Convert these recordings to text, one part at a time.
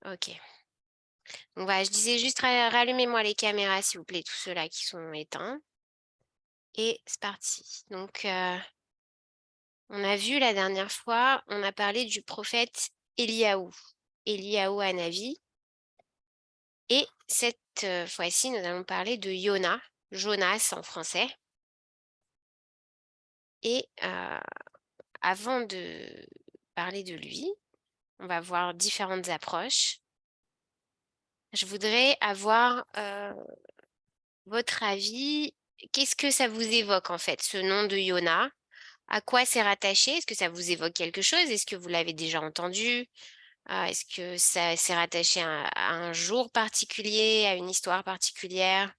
Ok. Donc voilà, je disais juste rallumez-moi les caméras, s'il vous plaît, tous ceux-là qui sont éteints. Et c'est parti. Donc, on a vu la dernière fois, on a parlé du prophète Eliaou, Eliaou Hanavi. Et cette fois-ci, nous allons parler de Yona, Jonas en français. Et avant de parler de lui, on va voir différentes approches. Je voudrais avoir votre avis. Qu'est-ce que ça vous évoque en fait, ce nom de Yona? À quoi c'est rattaché? Est-ce que ça vous évoque quelque chose? Est-ce que vous l'avez déjà entendu? Est-ce que ça c'est rattaché à un jour particulier, à une histoire particulière?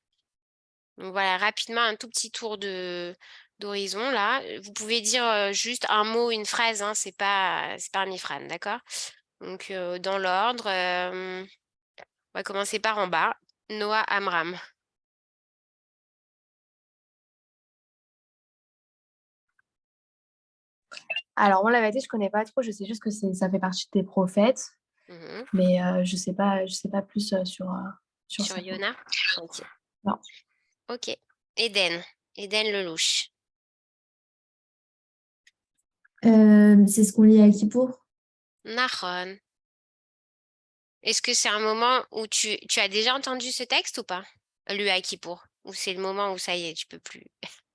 Donc voilà, rapidement, un tout petit tour d'horizon là. Vous pouvez dire juste un mot, une phrase, hein, c'est pas un ifrane, d'accord? Donc dans l'ordre, on va commencer par en bas. Noah Amram. Alors moi, la vérité, je connais pas trop. Je sais juste que ça fait partie des prophètes, Mhm. mais je sais pas plus sur Sur ça, quoi. Yona? Ok. Non. Ok. Eden. Eden Lelouch. C'est ce qu'on lit à Kippour. Nahon. Est-ce que c'est un moment où tu as déjà entendu ce texte ou pas? Lu à Kippour. Ou c'est le moment où ça y est, tu peux plus.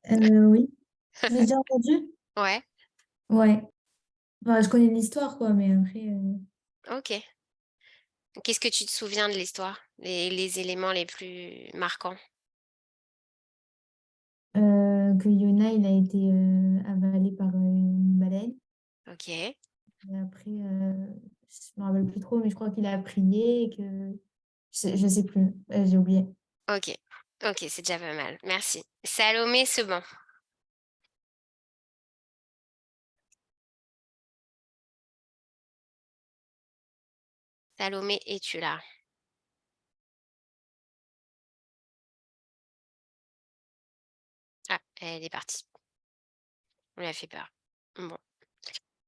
Oui. J'ai déjà entendu? Ouais. Ouais. Enfin, je connais l'histoire, quoi, mais après, Ok. Qu'est-ce que tu te souviens de l'histoire? Les éléments les plus marquants? que Yona, il a été avalé par une baleine. Ok. Et après, je me rappelle plus trop, mais je crois qu'il a prié et que... Je sais plus, j'ai oublié. Ok. Ok, c'est déjà pas mal. Merci. Salomé Seban. Salomé, es-tu là? Ah, elle est partie. On lui a fait peur. Bon.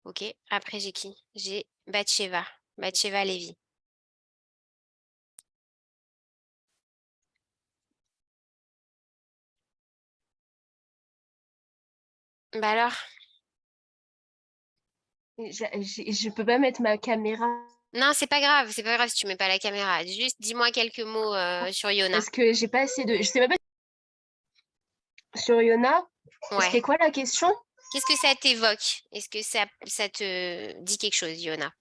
Ok. Après, j'ai qui? J'ai Bathsheba. Bathsheba Lévy. Bah alors? Je peux pas mettre ma caméra Non, c'est pas grave. C'est pas grave si tu mets pas la caméra. Juste dis-moi quelques mots sur Yona. parce que j'ai pas assez de. Je sais même pas sur Yona. Ouais. C'était quoi la question? Qu'est-ce que ça t'évoque? Est-ce que ça te dit quelque chose, Yona?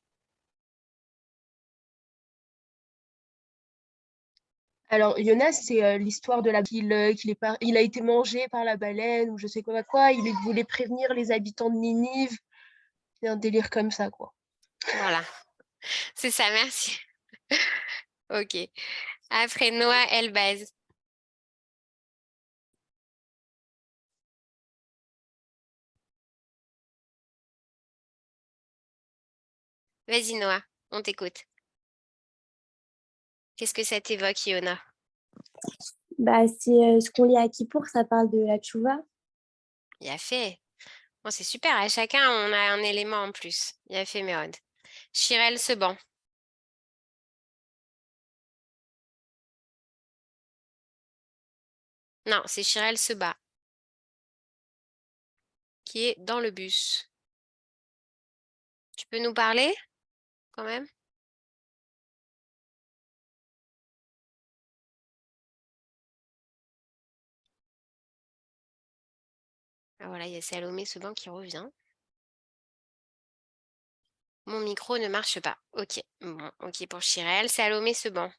Alors, Yona, c'est l'histoire de la il a été mangé par la baleine ou je sais quoi. Il voulait prévenir les habitants de Ninive. C'est un délire comme ça, quoi. Voilà. C'est ça, merci. Ok. Après Noah Elbaz. Vas-y, Noah, on t'écoute. Qu'est-ce que ça t'évoque, Yona? Bah, c'est ce qu'on lit à Kippour, ça parle de la tchouva. Il a fait. Bon, c'est super. À chacun, on a un élément en plus. Il a fait Mérode. Chirel Seban. Non, c'est Chirel Seba qui est dans le bus. Tu peux nous parler quand même? Ah voilà, il y a Salomé Seban qui revient. Mon micro ne marche pas. Ok. Bon, ok pour Chirel. Salomé Seban.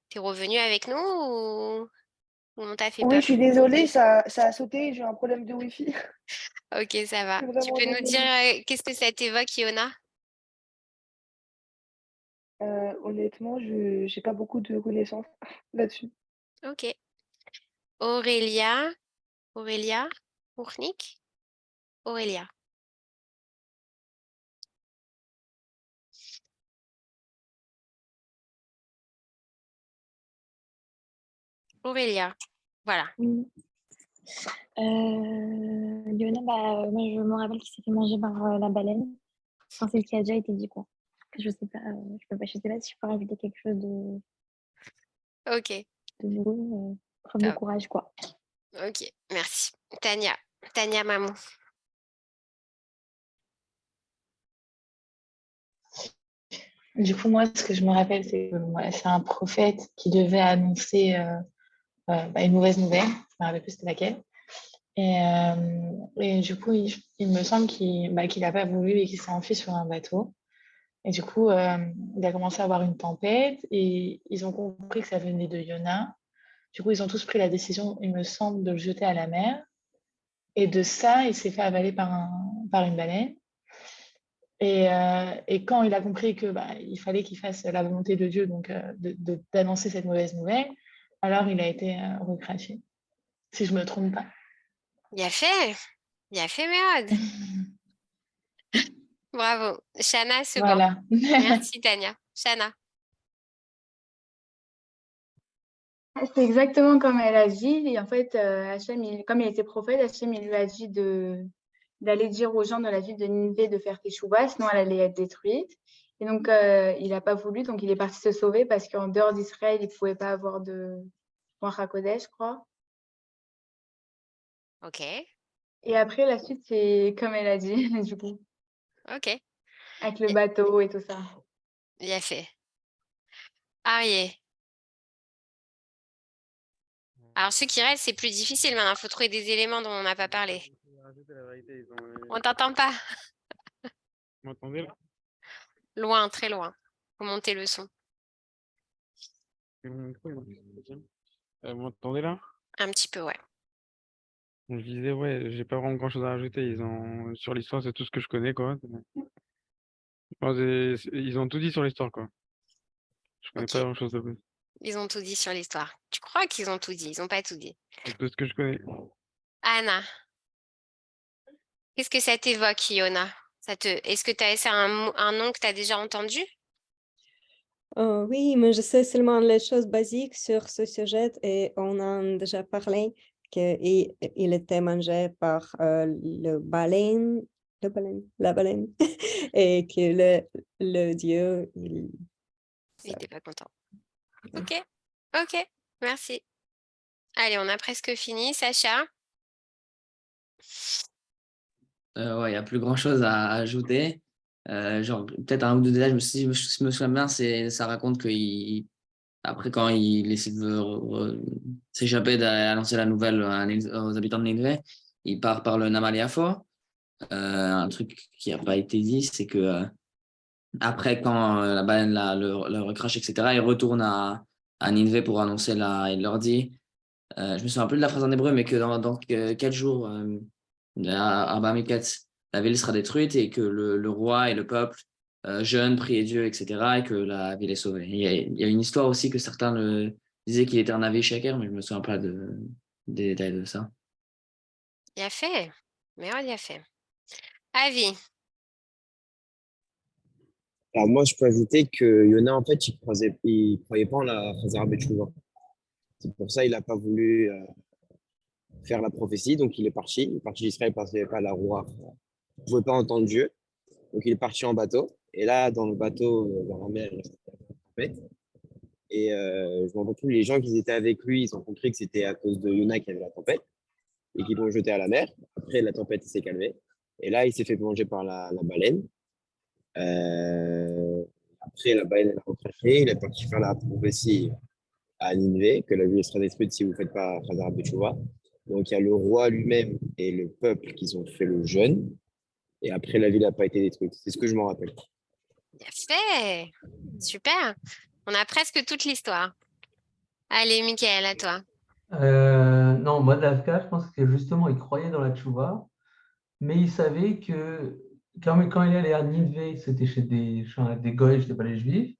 T'es revenu avec nous ou on t'a fait Oui, peur? je suis désolée, ça a sauté, j'ai un problème de Wi-Fi. Ok, ça Je va. suis Tu vraiment peux nous dire désolée. qu'est-ce que ça t'évoque, Yona? Honnêtement, je n'ai pas beaucoup de connaissances là-dessus. Ok. Aurélia. Aurélia? Ournik? Aurélia. Aurélia. Voilà. Mm. Lionel, bah, moi je me rappelle qu'il s'est fait manger par la baleine. Enfin, c'est ce qui a déjà été dit, quoi. Je sais pas, je sais pas si je peux rajouter quelque chose Ok, de nouveau. Preuve de top. courage, quoi. Ok, merci. Tania, Tania Mamou. Du coup, moi, ce que je me rappelle, c'est que c'est un prophète qui devait annoncer une mauvaise nouvelle. Je me rappelle plus c'était laquelle. Et du coup, il me semble qu'il n'a pas voulu et qu'il s'est enfui sur un bateau. Et du coup, il a commencé à avoir une tempête et ils ont compris que ça venait de Yona. Du coup, ils ont tous pris la décision, il me semble, de le jeter à la mer. Et de ça, il s'est fait avaler par une baleine. Et quand il a compris que il fallait qu'il fasse la volonté de Dieu, donc d'annoncer cette mauvaise nouvelle, alors il a été recraché, si je ne me trompe pas. Bien fait, Mérode. Bravo. Shana, c'est bon. Voilà. Merci, Tania. Shana. C'est exactement comme elle a dit. Et en fait, Hachem, comme il était prophète, Hachem, il lui a dit d'aller dire aux gens de la ville de Ninive de faire teshuva, sinon elle allait être détruite. Et donc, il n'a pas voulu, donc il est parti se sauver parce qu'en dehors d'Israël, il ne pouvait pas avoir de Ruach HaKodesh, je crois. Ok, Et après, la suite, c'est comme elle a dit, du coup, ok. avec le bateau et tout ça. Bien fait. Arié. Alors, ceux qui restent, c'est plus difficile maintenant. Il faut trouver des éléments dont on n'a pas parlé. On t'entend pas. Vous m'entendez là? Loin, très loin. Faut monter le son. C'est mon micro, vous m'entendez là? Un petit peu, ouais. Je disais, ouais, j'ai pas vraiment grand-chose à rajouter. Sur l'histoire, c'est tout ce que je connais, quoi. Enfin, ils ont tout dit sur l'histoire, quoi. Je connais pas Ok. grand-chose de plus. Ils ont tout dit sur l'histoire. Tu crois qu'ils ont tout dit? Ils n'ont pas tout dit. C'est tout ce que je connais. Anna, qu'est-ce que ça t'évoque, Iona? Est-ce que c'est un nom que tu as déjà entendu? Oui, mais je sais seulement les choses basiques sur ce sujet et on en a déjà parlé qu'il était mangé par la baleine, et que le dieu, Il n'était pas content. Ok, ok, merci. Allez, on a presque fini. Sacha? Ouais, il n'y a plus grand-chose à ajouter. Genre, peut-être un ou deux détails, je me souviens bien, ça raconte après, quand il essaie de s'échapper, d'annoncer la nouvelle aux habitants de Ninive, il part par le Namal Yafo. Un truc qui n'a pas été dit, c'est que après, quand la baleine le recrache, etc., il retourne à Ninive pour annoncer il leur dit, je me souviens plus de la phrase en hébreu, mais que dans 4 jours, Arba Miketz, la ville sera détruite et que le roi et le peuple jeûnent, prient Dieu, etc., et que la ville est sauvée. Il y a une histoire aussi que certains disaient qu'il était un avis shaker, mais je me souviens pas des détails de ça. Bien fait. Merde, bien fait. Avis. Alors moi, je peux ajouter que Yona, en fait, il croyait pas en la Chazara Betchouva. C'est pour ça qu'il n'a pas voulu faire la prophétie. Donc, il est parti d'Israël parce qu'il n'y avait pas la roi. Il ne pouvait pas entendre Dieu. Donc, il est parti en bateau. Et là, dans le bateau, dans la mer, il y a une tempête. Et je me rappelle plus, les gens qui étaient avec lui, ils ont compris que c'était à cause de Yona qu'il y avait la tempête et qu'ils l'ont jeté à la mer. Après, la tempête s'est calmée. Et là, il s'est fait plonger par la baleine. Après, la baleine a recraché. Il est parti faire la prophétie à Ninive, que la ville sera détruite si vous ne faites pas Khazar Betchouva. Donc, il y a le roi lui-même et le peuple qui ont fait le jeûne. Et après, la ville n'a pas été détruite. C'est ce que je m'en rappelle. Bien fait. Super. On a presque toute l'histoire. Allez, Mickaël, à toi. Non, moi, Dafka, je pense que justement, il croyait dans la tchouva, mais il savait que quand il allait à Ninive, c'était chez des goïs, c'était pas les juifs,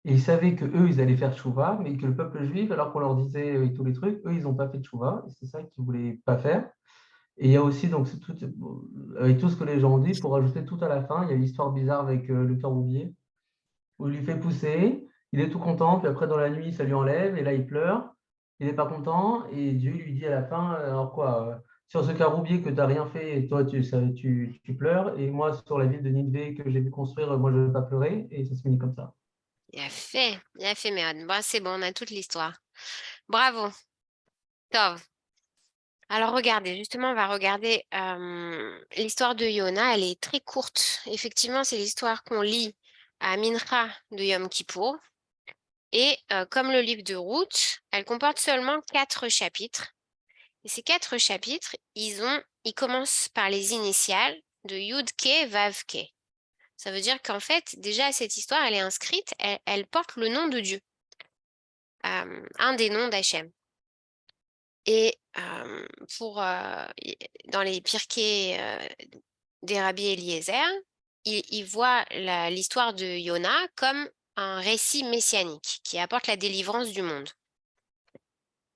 et il savait que eux, ils allaient faire tchouva, mais que le peuple juif, alors qu'on leur disait tous les trucs, eux, ils n'ont pas fait tchouva, et c'est ça qu'ils voulaient pas faire. Et il y a aussi, donc, avec tout ce que les gens ont dit, pour ajouter tout à la fin, il y a l'histoire bizarre avec le caroubier, où il lui fait pousser, il est tout content, puis après, dans la nuit, ça lui enlève, et là, il pleure, il n'est pas content, et Dieu lui dit à la fin, alors quoi, sur ce caroubier que tu n'as rien fait, et toi, tu pleures. Et moi, sur la ville de Ninive que j'ai vu construire, moi, je ne vais pas pleurer. Et ça se finit comme ça. Bien fait, Méron. Bon, c'est bon, on a toute l'histoire. Bravo. Tov. Alors regardez, justement, on va regarder l'histoire de Yona. Elle est très courte. Effectivement, c'est l'histoire qu'on lit à Mincha de Yom Kippour. Et comme le livre de Ruth, elle comporte seulement 4 chapitres. Et ces 4 chapitres, ils commencent par les initiales de Yud-Ke, Vav-Ke. Ça veut dire qu'en fait, déjà, cette histoire, elle est inscrite, elle porte le nom de Dieu. Un des noms d'Hachem. Et dans les Pirkei des Rabbi Eliezer, il voit l'histoire de Yona comme un récit messianique qui apporte la délivrance du monde.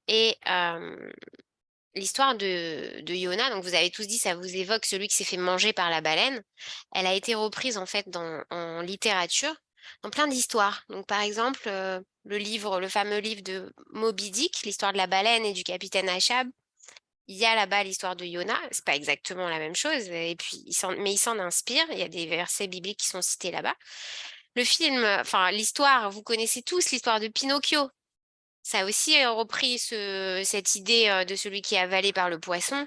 Et l'histoire de Yona, donc vous avez tous dit, ça vous évoque celui qui s'est fait manger par la baleine. Elle a été reprise en fait en littérature, dans plein d'histoires. Donc par exemple, le fameux livre de Moby Dick, l'histoire de la baleine et du capitaine Achab. Il y a là-bas l'histoire de Yona, c'est pas exactement la même chose, et puis mais il s'en inspire. Il y a des versets bibliques qui sont cités là-bas. Le film, enfin l'histoire, vous connaissez tous l'histoire de Pinocchio. Ça a aussi repris cette idée de celui qui est avalé par le poisson.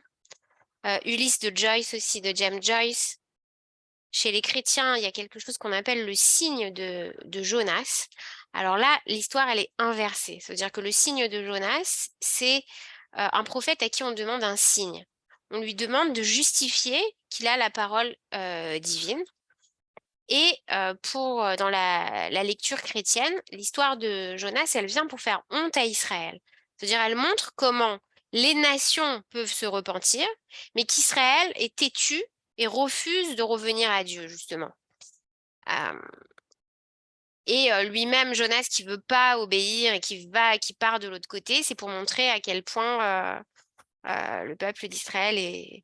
Ulysse de Joyce aussi, de James Joyce. Chez les chrétiens, il y a quelque chose qu'on appelle le signe de Jonas. Alors là, l'histoire, elle est inversée. C'est-à-dire que le signe de Jonas, c'est un prophète à qui on demande un signe. On lui demande de justifier qu'il a la parole divine. Et dans la lecture chrétienne, l'histoire de Jonas, elle vient pour faire honte à Israël. C'est-à-dire, elle montre comment les nations peuvent se repentir, mais qu'Israël est têtu et refuse de revenir à Dieu, justement. Et lui-même, Jonas, qui veut pas obéir et qui part de l'autre côté, c'est pour montrer à quel point le peuple d'Israël est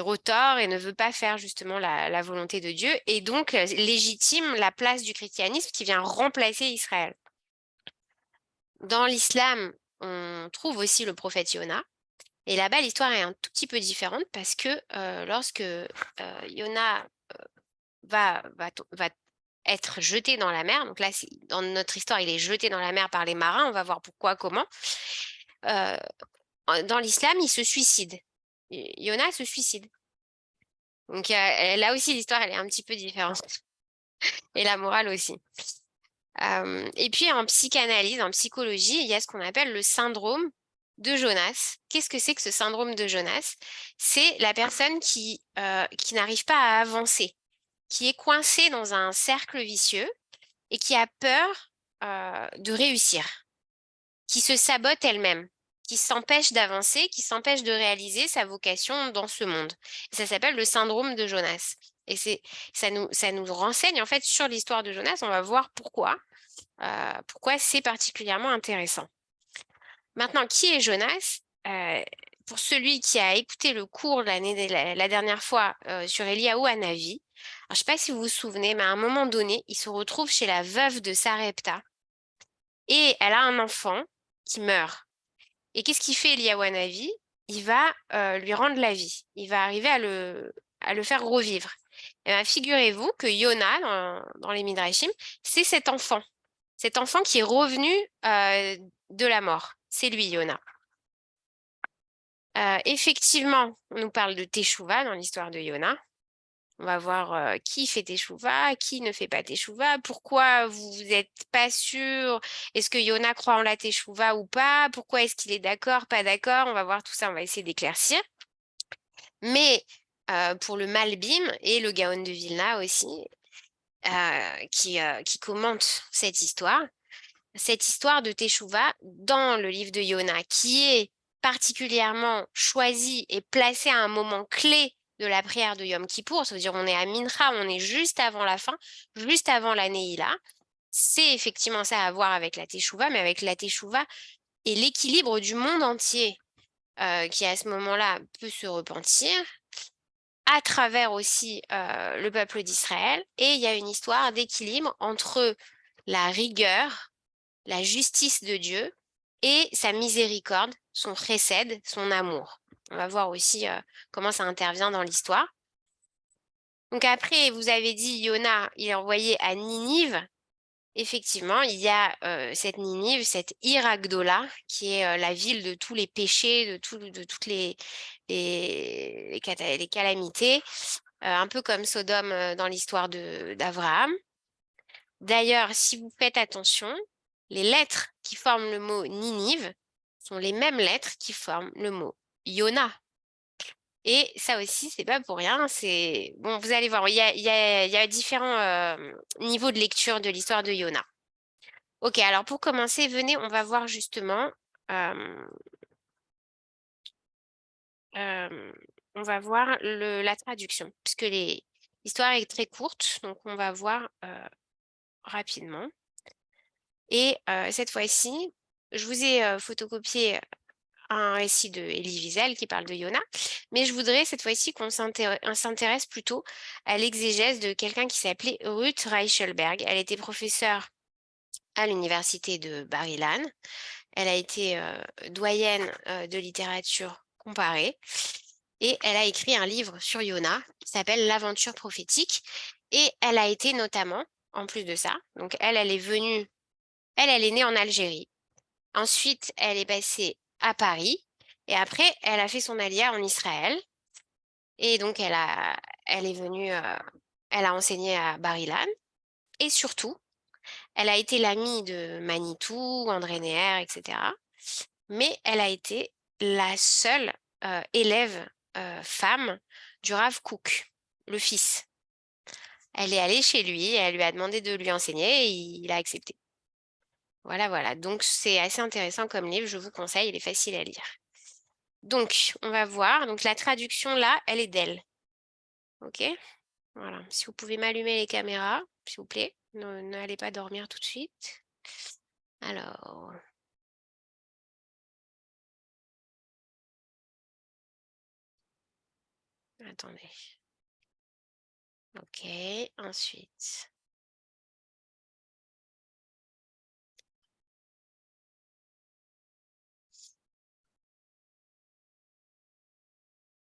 retors et ne veut pas faire justement la volonté de Dieu, et donc légitime la place du christianisme qui vient remplacer Israël. Dans l'islam, on trouve aussi le prophète Yona, et là-bas l'histoire est un tout petit peu différente parce que lorsque Yona va être jeté dans la mer, donc là dans notre histoire il est jeté dans la mer par les marins, on va voir pourquoi, comment. Dans l'islam, il se suicide. Yona se suicide. Donc là aussi, l'histoire, elle est un petit peu différente. Et la morale aussi. Et puis, en psychanalyse, en psychologie, il y a ce qu'on appelle le syndrome de Jonas. Qu'est-ce que c'est que ce syndrome de Jonas? C'est la personne qui n'arrive pas à avancer, qui est coincée dans un cercle vicieux et qui a peur de réussir, qui se sabote elle-même, qui s'empêche d'avancer, qui s'empêche de réaliser sa vocation dans ce monde. Et ça s'appelle le syndrome de Jonas. Et ça nous renseigne en fait sur l'histoire de Jonas. On va voir pourquoi c'est particulièrement intéressant. Maintenant, qui est Jonas? Pour celui qui a écouté le cours la dernière fois sur Eliyahu Hanavi, je ne sais pas si vous vous souvenez, mais à un moment donné, il se retrouve chez la veuve de Sarepta et elle a un enfant qui meurt. Et qu'est-ce qu'il fait Eliyahu Hanavi? Il va lui rendre la vie. Il va arriver à le faire revivre. Et bien, figurez-vous que Yona, dans les Midrashim, c'est cet enfant qui est revenu de la mort. C'est lui, Yona. Effectivement, on nous parle de Teshuvah dans l'histoire de Yona. On va voir qui fait Teshuvah, qui ne fait pas Teshuvah, pourquoi vous n'êtes pas sûr, est-ce que Yona croit en la Teshuvah ou pas, pourquoi est-ce qu'il est d'accord, pas d'accord, on va voir tout ça, on va essayer d'éclaircir. Mais pour le Malbim et le Gaon de Vilna aussi, qui commentent cette histoire de Teshuvah dans le livre de Yona, qui est particulièrement choisi et placé à un moment clé de la prière de Yom Kippour, ça veut dire on est à Mincha, on est juste avant la fin, juste avant la Neila. C'est effectivement ça à voir avec la Teshuvah, mais avec la Teshuvah et l'équilibre du monde entier qui à ce moment-là peut se repentir, à travers aussi le peuple d'Israël. Et il y a une histoire d'équilibre entre la rigueur, la justice de Dieu et sa miséricorde, son chesed, son amour. On va voir aussi comment ça intervient dans l'histoire. Donc après, vous avez dit Yona, il est envoyé à Ninive. Effectivement, il y a cette Ninive, cette Ir-Agdola, qui est la ville de tous les péchés, de toutes les calamités, un peu comme Sodome dans l'histoire d'Abraham. D'ailleurs, si vous faites attention, les lettres qui forment le mot Ninive sont les mêmes lettres qui forment le mot Yona. Et ça aussi, c'est pas pour rien. Bon, vous allez voir, il y a différents niveaux de lecture de l'histoire de Yona. Ok, alors pour commencer, venez, on va voir justement, on va voir la traduction, puisque l'histoire est très courte, donc on va voir rapidement. Et cette fois-ci, je vous ai photocopié un récit de Elie Wiesel qui parle de Yona, mais je voudrais cette fois-ci qu'on s'intéresse plutôt à l'exégèse de quelqu'un qui s'appelait Ruth Reichelberg. Elle était professeure à l'université de Bar-Ilan. Elle a été doyenne de littérature comparée et elle a écrit un livre sur Yona qui s'appelle L'aventure prophétique. Et elle a été notamment, en plus de ça, donc elle est née en Algérie. Ensuite, elle est passée à Paris et après, elle a fait son alia en Israël. Et donc, elle a enseigné à Bar-Ilan. Et surtout, elle a été l'amie de Manitou, André Neher, etc. Mais elle a été la seule élève femme du Rav Kook, le fils. Elle est allée chez lui, elle lui a demandé de lui enseigner et il a accepté. Voilà. Donc, c'est assez intéressant comme livre, je vous conseille, il est facile à lire. Donc, on va voir. Donc, la traduction, là, elle est d'elle. OK? Voilà. Si vous pouvez m'allumer les caméras, s'il vous plaît. N'allez pas dormir tout de suite. Alors... Attendez. OK, ensuite...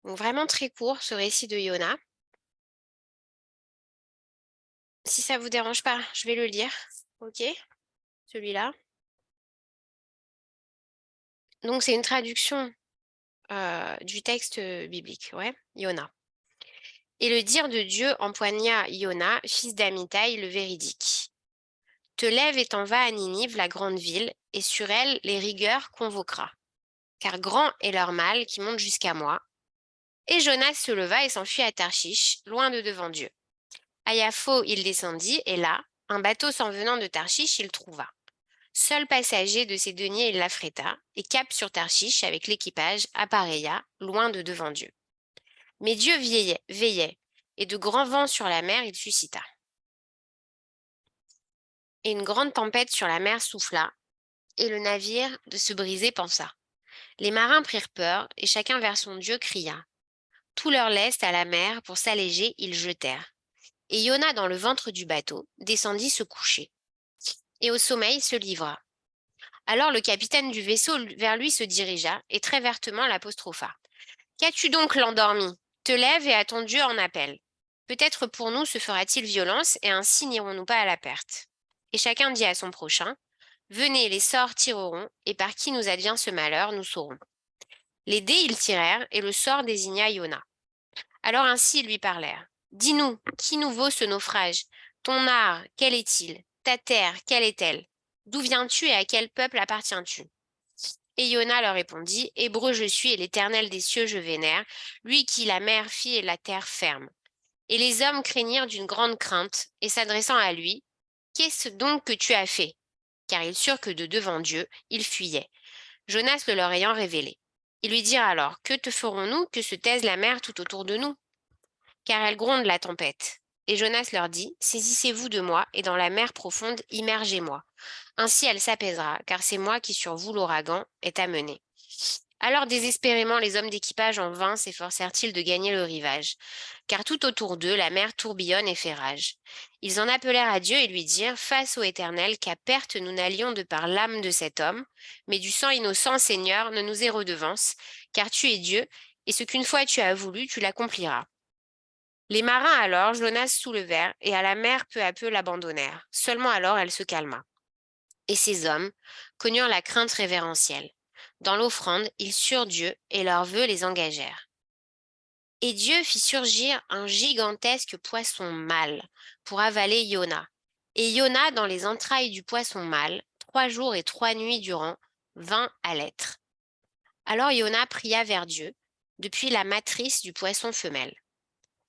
Donc, vraiment très court, ce récit de Yona. Si ça ne vous dérange pas, je vais le lire. OK? Celui-là. Donc, c'est une traduction du texte biblique. Ouais, Yona. Et le dire de Dieu empoigna Yona, fils d'Amitai, le véridique. Te lève et t'en vas à Ninive, la grande ville, et sur elle les rigueurs convoquera. Car grand est leur mal qui monte jusqu'à moi. Et Jonas se leva et s'enfuit à Tarshish, loin de devant Dieu. À Yaffo, il descendit, et là, un bateau s'en venant de Tarshish, il trouva. Seul passager de ses deniers, il l'affréta, et cap sur Tarshish avec l'équipage à Paréa, loin de devant Dieu. Mais Dieu veillait, et de grands vents sur la mer il suscita. Et une grande tempête sur la mer souffla, et le navire de se briser pensa. Les marins prirent peur, et chacun vers son Dieu cria. Tout leur lest à la mer, pour s'alléger, ils jetèrent. Et Yona, dans le ventre du bateau, descendit se coucher. Et au sommeil se livra. Alors le capitaine du vaisseau vers lui se dirigea, et très vertement l'apostropha. Qu'as-tu donc, l'endormi? Te lève et à ton Dieu en appelle. Peut-être pour nous se fera-t-il violence, et ainsi n'irons-nous pas à la perte. Et chacun dit à son prochain, venez, les sorts tireront, et par qui nous advient ce malheur, nous saurons. Les dés ils tirèrent, et le sort désigna Yona. Alors ainsi ils lui parlèrent. Dis-nous, qui nous vaut ce naufrage? Ton art, quel est-il? Ta terre, quelle est-elle? D'où viens-tu et à quel peuple appartiens-tu? Et Yona leur répondit, Hébreu je suis et l'Éternel des cieux je vénère, lui qui la mer fit et la terre ferme. Et les hommes craignirent d'une grande crainte, et s'adressant à lui, qu'est-ce donc que tu as fait? Car ils surent que de devant Dieu, ils fuyaient. Jonas le leur ayant révélé. Ils lui dirent alors, que te ferons-nous que se taise la mer tout autour de nous? Car elle gronde la tempête. Et Jonas leur dit, saisissez-vous de moi, et dans la mer profonde, immergez-moi. Ainsi elle s'apaisera, car c'est moi qui sur vous l'ouragan est amené. Alors désespérément les hommes d'équipage en vain s'efforcèrent-ils de gagner le rivage, car tout autour d'eux la mer tourbillonne et fait rage. Ils en appelèrent à Dieu et lui dirent, face au Éternel, qu'à perte nous n'allions de par l'âme de cet homme, mais du sang innocent, Seigneur, ne nous est redevance, car tu es Dieu, et ce qu'une fois tu as voulu, tu l'accompliras. » Les marins alors Jonas soulevèrent, et à la mer peu à peu l'abandonnèrent. Seulement alors elle se calma. Et ces hommes connurent la crainte révérentielle. Dans l'offrande, ils surent Dieu, et leurs vœux les engagèrent. Et Dieu fit surgir un gigantesque poisson mâle pour avaler Yona. Et Yona, dans les entrailles du poisson mâle, 3 jours et 3 nuits durant, vint à l'être. Alors Yona pria vers Dieu, depuis la matrice du poisson femelle.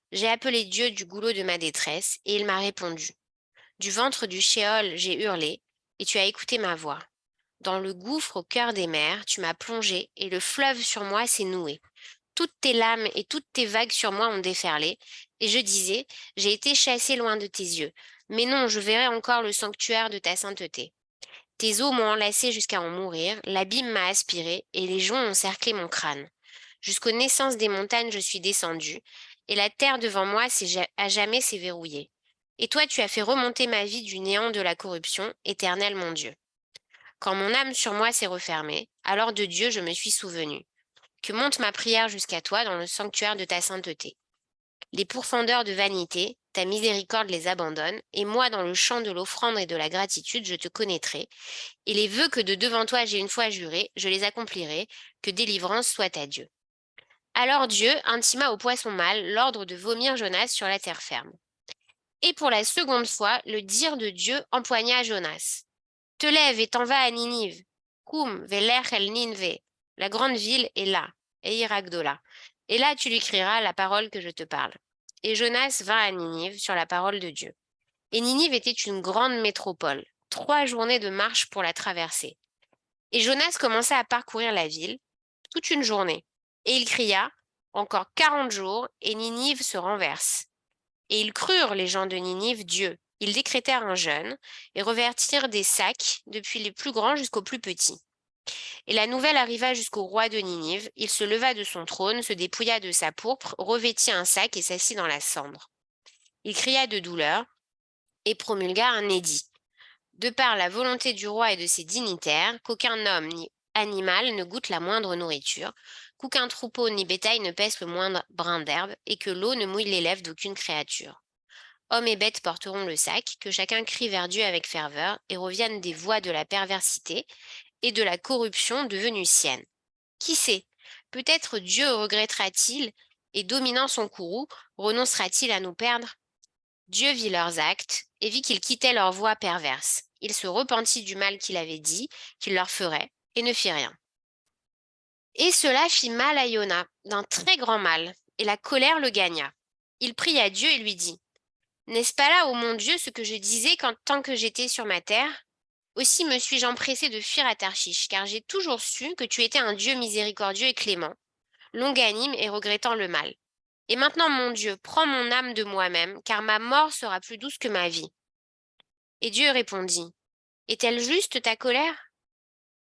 « J'ai appelé Dieu du goulot de ma détresse, et il m'a répondu. Du ventre du Shéol, j'ai hurlé, et tu as écouté ma voix. Dans le gouffre au cœur des mers, tu m'as plongé, et le fleuve sur moi s'est noué. Toutes tes lames et toutes tes vagues sur moi ont déferlé, et je disais, j'ai été chassé loin de tes yeux. Mais non, je verrai encore le sanctuaire de ta sainteté. Tes eaux m'ont enlacé jusqu'à en mourir, l'abîme m'a aspiré, et les joncs ont cerclé mon crâne. Jusqu'aux naissances des montagnes, je suis descendu, et la terre devant moi à jamais s'est verrouillée. Et toi, tu as fait remonter ma vie du néant de la corruption, éternel mon Dieu. Quand mon âme sur moi s'est refermée, alors de Dieu je me suis souvenu. Que monte ma prière jusqu'à toi dans le sanctuaire de ta sainteté. Les pourfendeurs de vanité, ta miséricorde les abandonne, et moi dans le champ de l'offrande et de la gratitude, je te connaîtrai, et les vœux que de devant toi j'ai une fois jurés, je les accomplirai, que délivrance soit à Dieu. » Alors Dieu intima au poisson mâle l'ordre de vomir Jonas sur la terre ferme. Et pour la seconde fois, le dire de Dieu empoigna Jonas. « Te lève et t'en vas à Ninive. Koum velech el Ninve. La grande ville est là, Eir Agdola. Et là tu lui crieras la parole que je te parle. » Et Jonas vint à Ninive sur la parole de Dieu. Et Ninive était une grande métropole, 3 journées de marche pour la traverser. Et Jonas commença à parcourir la ville, toute une journée. Et il cria, « Encore 40 jours, et Ninive se renverse. » Et ils crurent, les gens de Ninive, Dieu. Ils décrétèrent un jeûne et revêtirent des sacs, depuis les plus grands jusqu'aux plus petits. Et la nouvelle arriva jusqu'au roi de Ninive. Il se leva de son trône, se dépouilla de sa pourpre, revêtit un sac et s'assit dans la cendre. Il cria de douleur et promulgua un édit. De par la volonté du roi et de ses dignitaires, qu'aucun homme ni animal ne goûte la moindre nourriture, qu'aucun troupeau ni bétail ne pèse le moindre brin d'herbe, et que l'eau ne mouille les lèvres d'aucune créature. Hommes et bêtes porteront le sac, que chacun crie vers Dieu avec ferveur, et revienne des voies de la perversité et de la corruption devenue sienne. Qui sait, peut-être Dieu regrettera-t-il, et dominant son courroux, renoncera-t-il à nous perdre? Dieu vit leurs actes, et vit qu'ils quittaient leur voie perverse. Il se repentit du mal qu'il avait dit, qu'il leur ferait, et ne fit rien. Et cela fit mal à Yona, d'un très grand mal, et la colère le gagna. Il pria à Dieu et lui dit, « N'est-ce pas là, ô mon Dieu, ce que je disais tant que j'étais sur ma terre ? Aussi me suis-je empressé de fuir à Tarshish, car j'ai toujours su que tu étais un Dieu miséricordieux et clément, longanime et regrettant le mal. Et maintenant, mon Dieu, prends mon âme de moi-même, car ma mort sera plus douce que ma vie. » Et Dieu répondit, « Est-elle juste ta colère ? »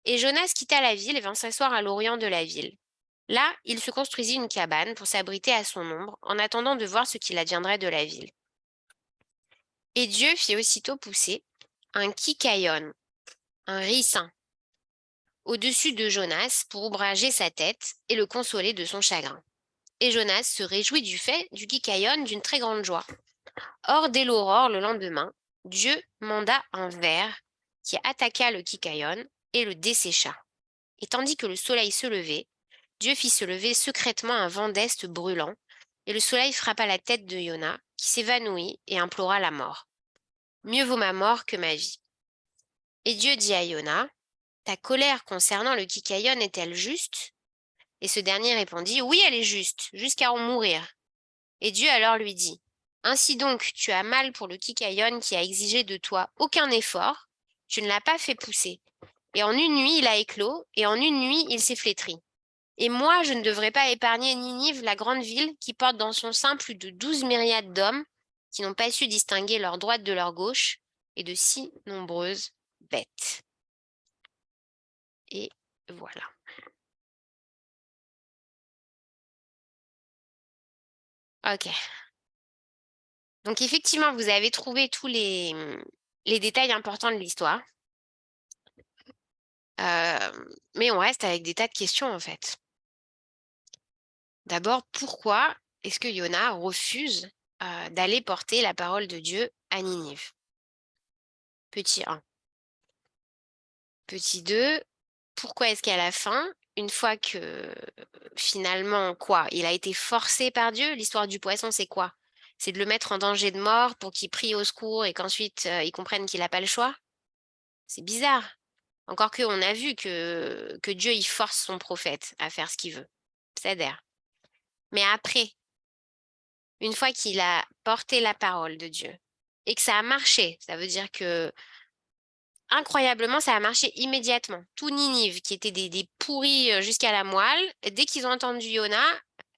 Et Jonas quitta la ville et vint s'asseoir à l'orient de la ville. Là, il se construisit une cabane pour s'abriter à son ombre, en attendant de voir ce qu'il adviendrait de la ville. Et Dieu fit aussitôt pousser un kikaïon, un ricin, au-dessus de Jonas pour oubrager sa tête et le consoler de son chagrin. Et Jonas se réjouit du fait du kikaïon d'une très grande joie. Or, dès l'aurore, le lendemain, Dieu manda un ver qui attaqua le kikaïon et le dessécha. Et tandis que le soleil se levait, Dieu fit se lever secrètement un vent d'est brûlant, et le soleil frappa la tête de Yona, qui s'évanouit et implora la mort. « Mieux vaut ma mort que ma vie. » Et Dieu dit à Yona, « Ta colère concernant le kikaïon est-elle juste ?» Et ce dernier répondit, « Oui, elle est juste, jusqu'à en mourir. » Et Dieu alors lui dit, « Ainsi donc, tu as mal pour le kikaïon qui a exigé de toi aucun effort, tu ne l'as pas fait pousser. Et en une nuit, il a éclos, et en une nuit, il s'est flétri. Et moi, je ne devrais pas épargner Ninive, la grande ville, qui porte dans son sein plus de 12 myriades d'hommes, qui n'ont pas su distinguer leur droite de leur gauche, et de si nombreuses bêtes. » Et voilà. Ok. Donc effectivement, vous avez trouvé tous les détails importants de l'histoire. Mais on reste avec des tas de questions en fait. D'abord, pourquoi est-ce que Yona refuse d'aller porter la parole de Dieu à Ninive? Petit 1. Petit 2, pourquoi est-ce qu'à la fin, une fois que finalement, quoi, il a été forcé par Dieu, l'histoire du poisson, c'est quoi? C'est de le mettre en danger de mort pour qu'il prie au secours et qu'ensuite il comprenne qu'il n'a pas le choix? C'est bizarre. Encore qu'on a vu que Dieu, il force son prophète à faire ce qu'il veut. C'est-à-dire. Mais après, une fois qu'il a porté la parole de Dieu et que ça a marché, ça veut dire que incroyablement, ça a marché immédiatement. Tout Ninive, qui était des pourris jusqu'à la moelle, dès qu'ils ont entendu Yona,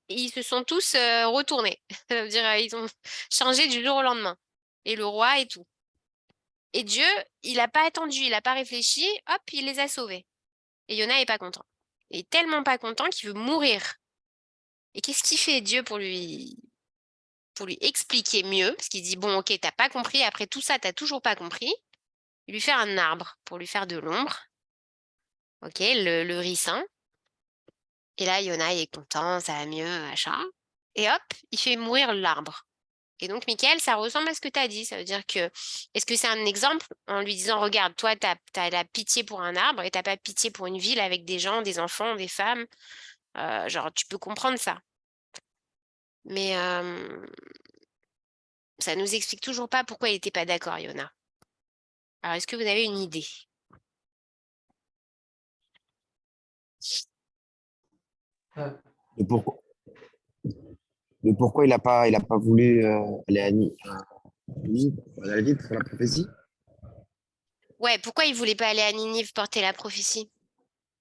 ils se sont tous retournés. Ça veut dire ils ont changé du jour au lendemain. Et le roi et tout. Et Dieu, il n'a pas attendu, il n'a pas réfléchi, hop, il les a sauvés. Et Yona n'est pas content. Il est tellement pas content qu'il veut mourir. Et qu'est-ce qu'il fait Dieu pour lui expliquer mieux? Parce qu'il dit, bon, ok, t'as pas compris, après tout ça, t'as toujours pas compris. Il lui fait un arbre pour lui faire de l'ombre. Ok, le ricin. Et là, Yona il est content, ça va mieux, machin. Et hop, il fait mourir l'arbre. Et donc, Michael, ça ressemble à ce que tu as dit. Ça veut dire que, est-ce que c'est un exemple en lui disant, regarde, toi, tu as la pitié pour un arbre et tu n'as pas pitié pour une ville avec des gens, des enfants, des femmes. Genre, tu peux comprendre ça. Mais ça nous explique toujours pas pourquoi il n'était pas d'accord, Yona. Alors, est-ce que vous avez une idée? Et pourquoi, mais pourquoi il a pas voulu aller à Ninive, à la ville pour la prophétie? Ouais, pourquoi il voulait pas aller à Ninive porter la prophétie?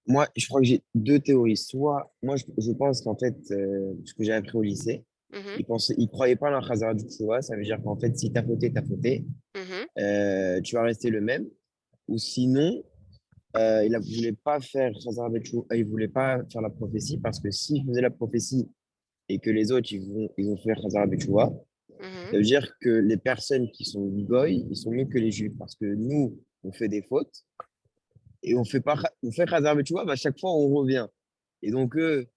Moi, je crois que j'ai deux théories. Soit, moi, je pense qu'en fait, ce que j'ai appris au lycée, Mhm, il croyait pas dans la Khazara du Tchouva. Ça veut dire qu'en fait, si t'as fauté, t'as fauté. mhm, Tu vas rester le même. Ou sinon, il ne voulait pas faire Khazara Betchou, il voulait pas faire la prophétie parce que s'il faisait la prophétie et que les autres, ils vont faire Khazara Betchouva, mhm. ça veut dire que les personnes qui sont goy, ils sont mieux que les juifs parce que nous, on fait des fautes et on fait Khazara Betchouva, mais à chaque fois, on revient. Et donc, eux,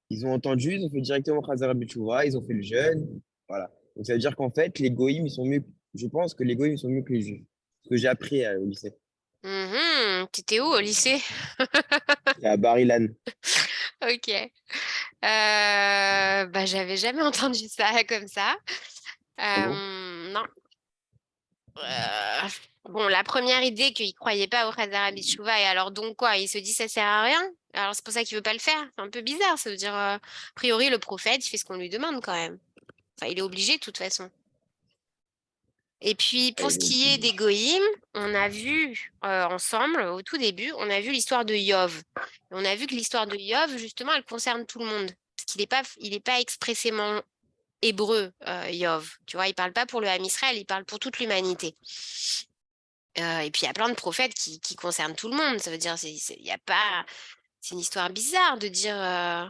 ils ont entendu, ils ont fait directement Khazara Betchouva, ils ont fait le jeûne. Voilà. Donc, ça veut dire qu'en fait, les goïms, ils sont mieux. Je pense que les goïms, ils sont mieux que les juifs. Ce que j'ai appris au lycée. Mhm. T'étais où au lycée? C'est à Barilan. Ok. Bah, j'avais jamais entendu ça comme ça. Ah bon? Non. Euh, Bon, la première idée qu'il croyait pas au Khazar Bitchouva, et alors donc quoi? Il se dit ça sert à rien? Alors c'est pour ça qu'il veut pas le faire. C'est un peu bizarre. Ça veut dire, a priori, le prophète, il fait ce qu'on lui demande quand même. Enfin, il est obligé de toute façon. Et puis, Ah, pour ce qui est des goïms, on a vu ensemble, au tout début, on a vu l'histoire de Yov. Et on a vu que l'histoire de Yov, justement, elle concerne tout le monde. Parce qu'il est pas expressément hébreu, Yov. Tu vois, il parle pas pour le Ham Israël, il parle pour toute l'humanité. Et puis, il y a plein de prophètes qui concernent tout le monde. Ça veut dire, il y a pas... C'est une histoire bizarre de dire... euh,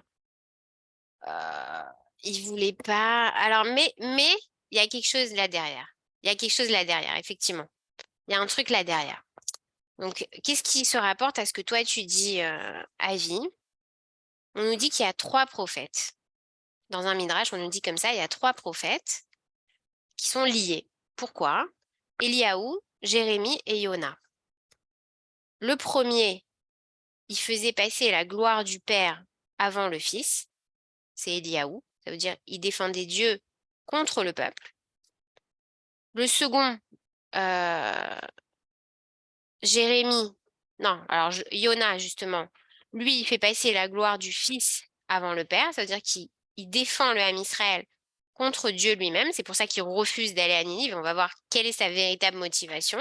il voulait pas... Alors, mais, il y a quelque chose là derrière. Il y a quelque chose là derrière, effectivement. Il y a un truc là derrière. Donc, qu'est-ce qui se rapporte à ce que toi, tu dis, Avi? On nous dit qu'il y a 3 prophètes. Dans un midrash, on nous dit comme ça, il y a 3 prophètes qui sont liés. Pourquoi? Eliaou, Jérémie et Yona. Le premier, il faisait passer la gloire du Père avant le Fils. C'est Eliaou. Ça veut dire il défendait Dieu contre le peuple. Le second, euh, Jérémie, non, alors Yona, justement, lui, il fait passer la gloire du Fils avant le Père. Ça veut dire qu'il défend le Ham Israël contre Dieu lui-même. C'est pour ça qu'il refuse d'aller à Ninive. On va voir quelle est sa véritable motivation.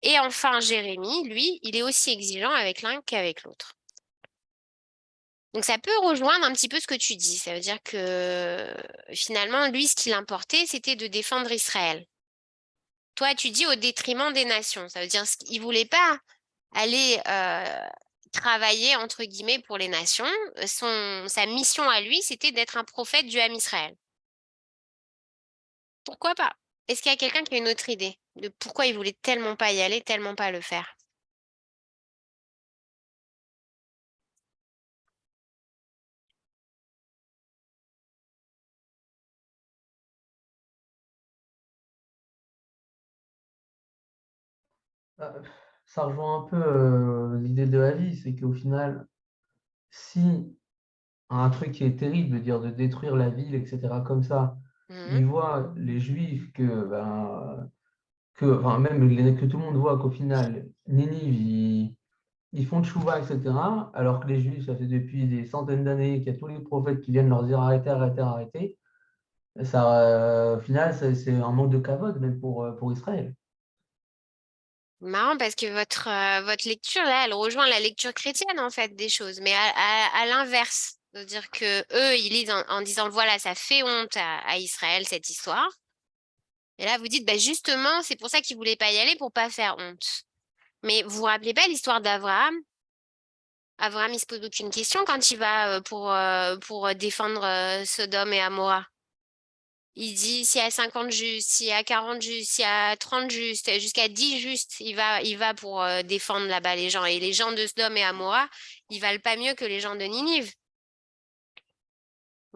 Et enfin, Jérémie, lui, il est aussi exigeant avec l'un qu'avec l'autre. Donc ça peut rejoindre un petit peu ce que tu dis. Ça veut dire que finalement, lui, ce qui l'importait, c'était de défendre Israël. Toi, tu dis au détriment des nations. Ça veut dire qu'il ne voulait pas aller travailler, entre guillemets, pour les nations. Sa mission à lui, c'était d'être un prophète du Ham Israël. Pourquoi pas? Est-ce qu'il y a quelqu'un qui a une autre idée de pourquoi il voulait tellement pas y aller, tellement pas le faire? Ça rejoint un peu l'idée de la vie, c'est qu'au final, si un truc qui est terrible, de dire de détruire la ville, etc., comme ça, Mhm. ils voient les Juifs enfin, que tout le monde voit qu'au final, Ninive, ils font tchouva, etc., alors que les Juifs, ça fait depuis des centaines d'années qu'il y a tous les prophètes qui viennent leur dire arrêtez, arrêtez, arrêtez. Ça, au final, c'est un manque de kavod, même pour Israël. Marrant parce que votre lecture, là, elle rejoint la lecture chrétienne, en fait, des choses, mais à l'inverse. C'est-à-dire que eux, ils lisent en disant, voilà, ça fait honte à Israël, cette histoire. Et là, vous dites, bah, justement, c'est pour ça qu'ils ne voulaient pas y aller, pour pas faire honte. Mais vous vous rappelez pas l'histoire d'Abraham? Abraham, il se pose aucune question quand il va pour défendre Sodome et Amora. Il dit, s'il y a 50 justes, s'il y a 40 justes, s'il y a 30 justes, jusqu'à 10 justes, il va pour défendre là-bas les gens. Et les gens de Sodome et Amora, ils valent pas mieux que les gens de Ninive.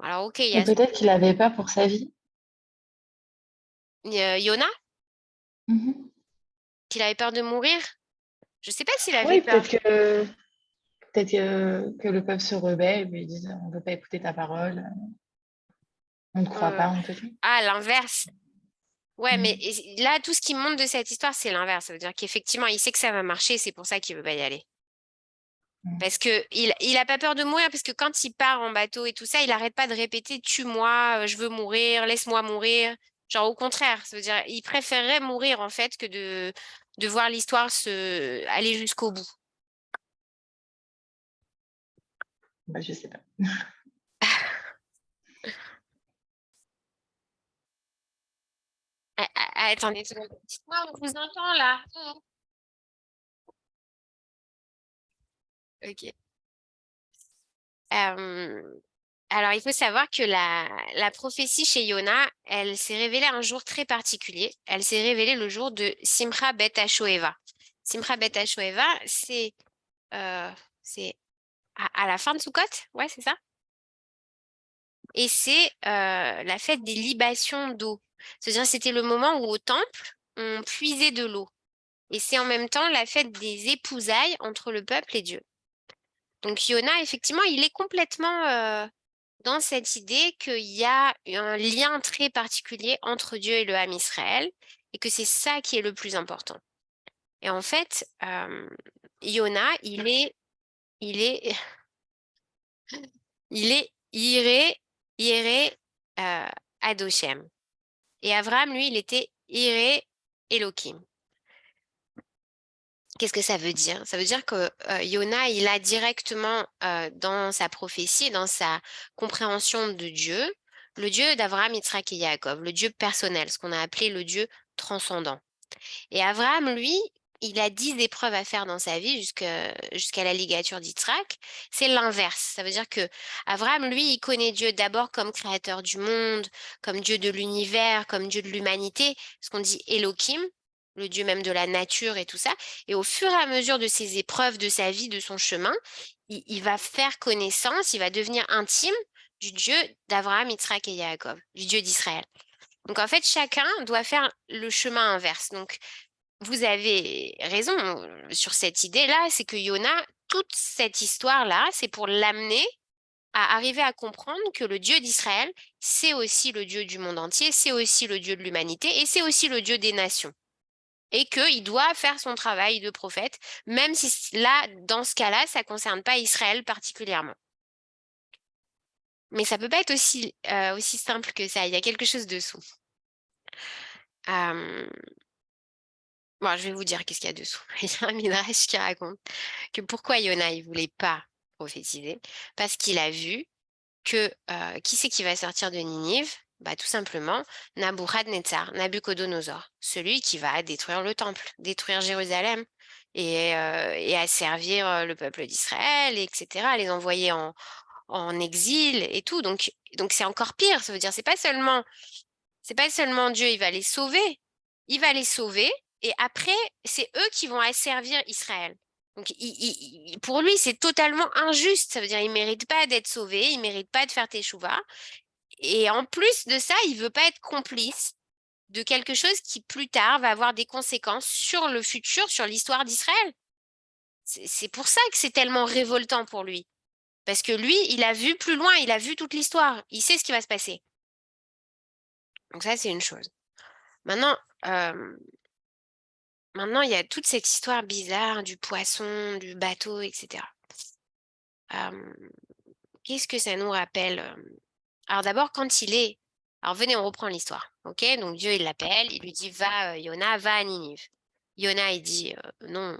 Alors, ok, il y Et a peut-être qu'il avait peur pour sa vie. Yona, Mhm. qu'il avait peur de mourir. Je sais pas s'il avait Oui, peur. peut-être que le peuple se rebelle et lui dise on ne veut pas écouter ta parole, on ne te croit pas, on te tue. Ah, l'inverse. Ouais, mais Mhm. là, tout ce qui monte de cette histoire, c'est l'inverse. Ça veut dire qu'effectivement, il sait que ça va marcher, c'est pour ça qu'il veut pas y aller. Mhm. Parce que il a pas peur de mourir, parce que quand il part en bateau et tout ça, il arrête pas de répéter tue-moi, je veux mourir, laisse-moi mourir. Genre au contraire, ça veut dire il préférerait mourir en fait que de voir l'histoire se aller jusqu'au bout. Bah, je sais pas. Attendez une seconde. Dites-moi, on vous entend là. Ok. Alors, il faut savoir que la prophétie chez Yona, elle s'est révélée un jour très particulier. Elle s'est révélée le jour de Simcha Bet HaShoeva. Simcha Bet HaShoeva, c'est à la fin de Sukkot, ouais, c'est ça. Et c'est la fête des libations d'eau. C'est-à-dire, c'était le moment où au temple, on puisait de l'eau. Et c'est en même temps la fête des épousailles entre le peuple et Dieu. Donc, Yona, effectivement, il est complètement dans cette idée qu'il y a un lien très particulier entre Dieu et le Ham Israël et que c'est ça qui est le plus important. Et en fait, Yona, il est, il est Iré Adoshem. Et Abraham, lui, il était Iré Elohim. Qu'est-ce que ça veut dire? Ça veut dire que Yona, il a directement dans sa prophétie, dans sa compréhension de Dieu, le Dieu d'Abraham, Yitzhak et Yaakov, le Dieu personnel, ce qu'on a appelé le Dieu transcendant. Et Abraham, lui, il a 10 épreuves à faire dans sa vie jusqu'à la ligature d'Yitzhak. C'est l'inverse. Ça veut dire que Abraham, lui, il connaît Dieu d'abord comme créateur du monde, comme Dieu de l'univers, comme Dieu de l'humanité, ce qu'on dit Elohim, le Dieu même de la nature et tout ça. Et au fur et à mesure de ses épreuves, de sa vie, de son chemin, il va faire connaissance, il va devenir intime du Dieu d'Abraham, Yitzhak et Yaakov, du Dieu d'Israël. Donc en fait, chacun doit faire le chemin inverse. Donc vous avez raison sur cette idée-là, c'est que Yona, toute cette histoire-là, c'est pour l'amener à arriver à comprendre que le Dieu d'Israël, c'est aussi le Dieu du monde entier, c'est aussi le Dieu de l'humanité et c'est aussi le Dieu des nations. Et qu'il doit faire son travail de prophète, même si là, dans ce cas-là, ça ne concerne pas Israël particulièrement. Mais ça ne peut pas être aussi simple que ça, il y a quelque chose dessous. Bon, je vais vous dire qu'est-ce qu'il y a dessous. Il y a un midrash qui raconte que pourquoi Yona il voulait pas prophétiser, parce qu'il a vu que qui c'est qui va sortir de Ninive? Bah, tout simplement Nabuchodonosor, celui qui va détruire le temple, détruire Jérusalem et asservir le peuple d'Israël, etc., les envoyer en exil et tout. Donc c'est encore pire. Ça veut dire c'est pas seulement Dieu, il va les sauver et après, c'est eux qui vont asservir Israël. Donc, pour lui, c'est totalement injuste. Ça veut dire il ne mérite pas d'être sauvé, il ne mérite pas de faire teshuva. Et en plus de ça, il ne veut pas être complice de quelque chose qui plus tard va avoir des conséquences sur le futur, sur l'histoire d'Israël. C'est pour ça que c'est tellement révoltant pour lui. Parce que lui, il a vu plus loin, il a vu toute l'histoire, il sait ce qui va se passer. Donc ça, c'est une chose. Maintenant, il y a toute cette histoire bizarre du poisson, du bateau, etc. Qu'est-ce que ça nous rappelle? Alors d'abord, quand il est... Alors venez, on reprend l'histoire. Ok, donc Dieu, il l'appelle, il lui dit, va, Yona, va à Ninive. Yona, il dit, non.